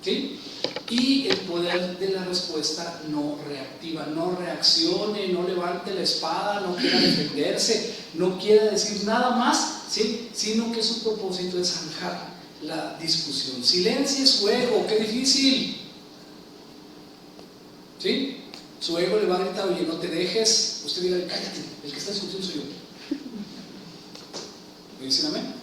¿Sí? Y el poder de la respuesta no reactiva, no reaccione, no levante la espada, no quiera defenderse, no quiera decir nada más, ¿sí?, sino que su propósito es zanjar la discusión. Silencie su ego, qué difícil, ¿sí? Su ego le va a gritar, oye, no te dejes, usted diga, cállate, el que está discutiendo soy yo. ¿Me dicen amén?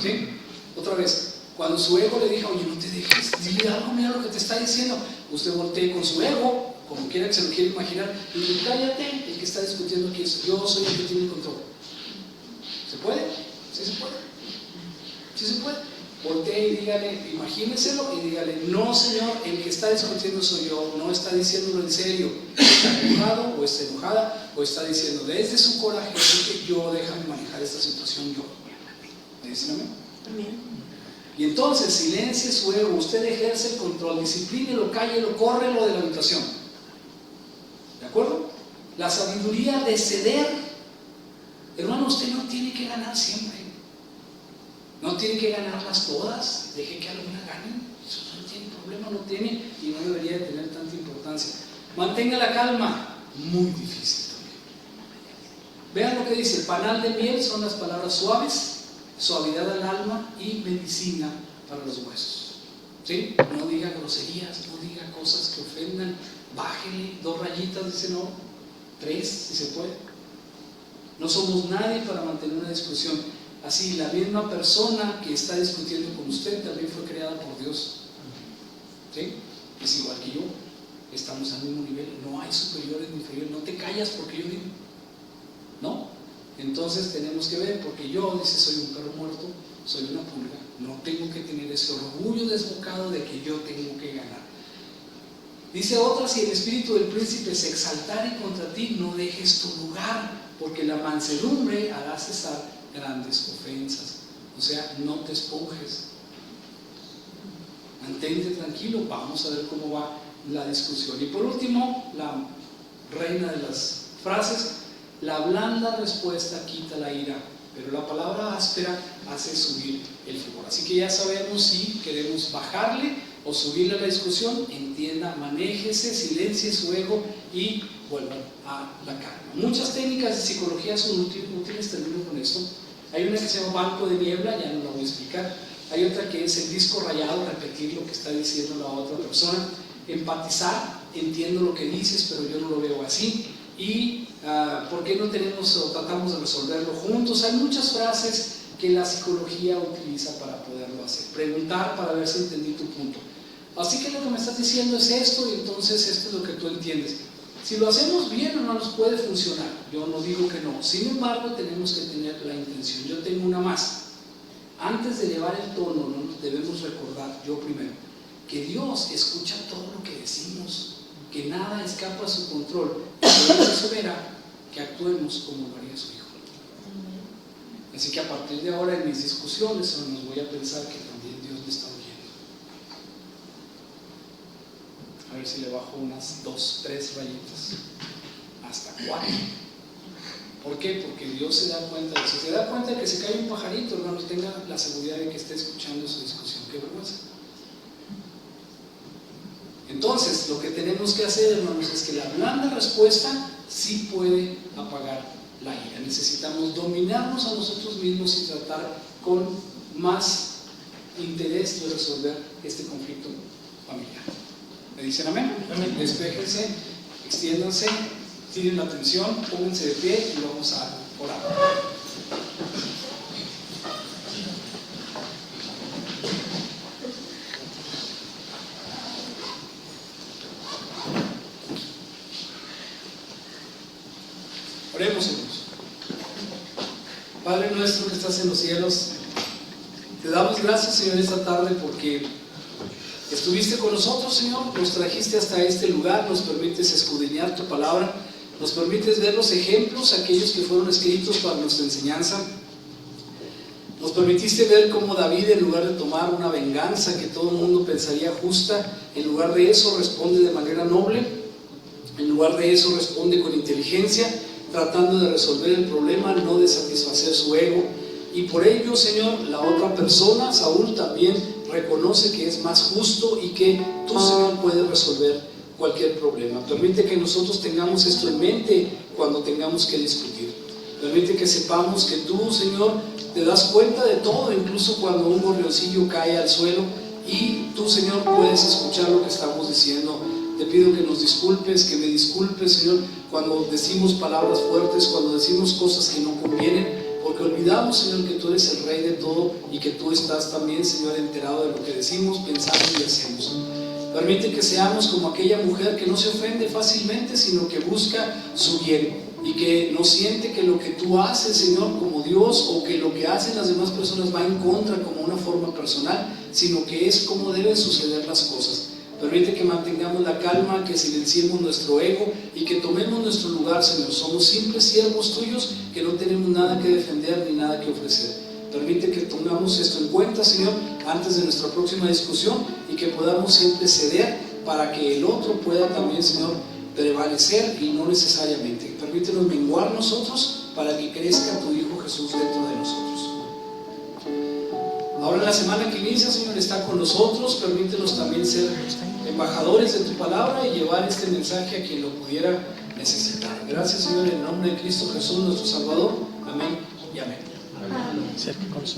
¿Sí? Otra vez, cuando su ego le diga, oye, no te dejes, dile algo, mira lo que te está diciendo, usted voltee con su ego, como quiera que se lo quiera imaginar, y dice, cállate, el que está discutiendo aquí es yo, soy el que tiene el control. ¿Se puede? ¿Sí se puede? ¿Sí se puede? Voltee y dígale, imagínenselo y dígale, no, Señor, el que está discutiendo soy yo, no está diciéndolo en serio, está enojado o está enojada, o está diciendo desde su coraje, así que yo, déjame manejar esta situación yo. ¿Me dicen amén? Amén. Y entonces silencie su ego, usted ejerce el control, disciplínelo, cállelo, córrelo de la habitación. ¿De acuerdo? La sabiduría de ceder. Hermano, usted no tiene que ganar siempre. No tiene que ganarlas todas. Deje que alguna gane. Eso no tiene problema, no tiene y no debería de tener tanta importancia. Mantenga la calma. Muy difícil también. Vean lo que dice: el panal de miel son las palabras suaves, suavidad al alma y medicina para los huesos. ¿Sí? No diga groserías, no diga cosas que ofendan. Bájele 2 rayitas, dice, no, 3 si se puede. No somos nadie para mantener una discusión. Así, la misma persona que está discutiendo con usted también fue creada por Dios. ¿Sí? Es igual que yo. estamos al mismo nivel, no hay superiores ni inferiores, no te callas porque yo digo, ¿no? Entonces tenemos que ver, porque yo, dice, soy un perro muerto, soy una pulga, no tengo que tener ese orgullo desbocado de que yo tengo que ganar. Dice otra, si el espíritu del príncipe se exaltare contra ti, no dejes tu lugar, porque la mansedumbre hará cesar grandes ofensas. O sea, no te esponjes, mantente tranquilo, vamos a ver cómo va la discusión. Y por último, la reina de las frases: la blanda respuesta quita la ira, pero la palabra áspera hace subir el furor. Así que ya sabemos si queremos bajarle o subirle a la discusión. Entienda, manéjese, silencie su ego y vuelva a la calma. Muchas técnicas de psicología son útiles, termino con esto. Hay una que se llama banco de niebla, ya no la voy a explicar. Hay otra que es el disco rayado, repetir lo que está diciendo la otra persona. Empatizar, entiendo lo que dices, pero yo no lo veo así. Y ¿por qué no tenemos o tratamos de resolverlo juntos? Hay muchas frases que la psicología utiliza para poderlo hacer. Preguntar para ver si entendí tu punto. Así que lo que me estás diciendo es esto, y entonces esto es lo que tú entiendes. Si lo hacemos bien, hermanos, puede funcionar. Yo no digo que no. Sin embargo, tenemos que tener la intención. Yo tengo una más. Antes de elevar el tono, ¿no?, debemos recordar, yo primero, que Dios escucha todo lo que decimos, que nada escapa a su control, pero eso verá que actuemos como lo haría su Hijo. Así que a partir de ahora en mis discusiones, hermanos, voy a pensar que también Dios me está oyendo. A ver si le bajo unas 2, 3 rayitas, hasta 4. ¿Por qué? Porque Dios se da cuenta. Si se da cuenta de que se cae un pajarito, hermanos, tenga la seguridad de que esté escuchando su discusión. ¡Qué vergüenza! Entonces, lo que tenemos que hacer, hermanos, es que la blanda respuesta sí puede apagar la ira. Necesitamos dominarnos a nosotros mismos y tratar con más interés de resolver este conflicto familiar. ¿Me dicen amén? Amén. Despéjense, extiéndanse, tiren la atención, pónganse de pie y vamos a orar. Oremos, hermanos. Padre nuestro que estás en los cielos, te damos gracias, Señor, esta tarde porque estuviste con nosotros, Señor, nos trajiste hasta este lugar, nos permites escudriñar tu palabra, nos permites ver los ejemplos, aquellos que fueron escritos para nuestra enseñanza. Nos permitiste ver cómo David, en lugar de tomar una venganza que todo el mundo pensaría justa, en lugar de eso responde de manera noble, en lugar de eso responde con inteligencia, tratando de resolver el problema, no de satisfacer su ego. Y por ello, Señor, la otra persona, Saúl, también reconoce que es más justo y que tú, Señor, puedes resolver cualquier problema. Permite que nosotros tengamos esto en mente cuando tengamos que discutir. Permite que sepamos que tú, Señor, te das cuenta de todo, incluso cuando un gorrioncillo cae al suelo, y tú, Señor, puedes escuchar lo que estamos diciendo. Te pido que nos disculpes, que me disculpes, Señor, cuando decimos palabras fuertes, cuando decimos cosas que no convienen, porque olvidamos, Señor, que tú eres el Rey de todo y que tú estás también, Señor, enterado de lo que decimos, pensamos y hacemos. Permite que seamos como aquella mujer que no se ofende fácilmente, sino que busca su bien y que no siente que lo que tú haces, Señor, como Dios, o que lo que hacen las demás personas va en contra como una forma personal, sino que es como deben suceder las cosas. Permite que mantengamos la calma, que silenciemos nuestro ego y que tomemos nuestro lugar, Señor. Somos simples siervos tuyos que no tenemos nada que defender ni nada que ofrecer. Permite que tengamos esto en cuenta, Señor, antes de nuestra próxima discusión, y que podamos siempre ceder para que el otro pueda también, Señor, prevalecer y no necesariamente. Permítenos menguar nosotros para que crezca tu Hijo Jesús dentro de nosotros. Ahora en la semana que inicia, Señor, está con nosotros. Permítenos también ser embajadores de tu palabra y llevar este mensaje a quien lo pudiera necesitar. Gracias, Señor, en el nombre de Cristo Jesús, nuestro Salvador. Amén y amén. Cerca con su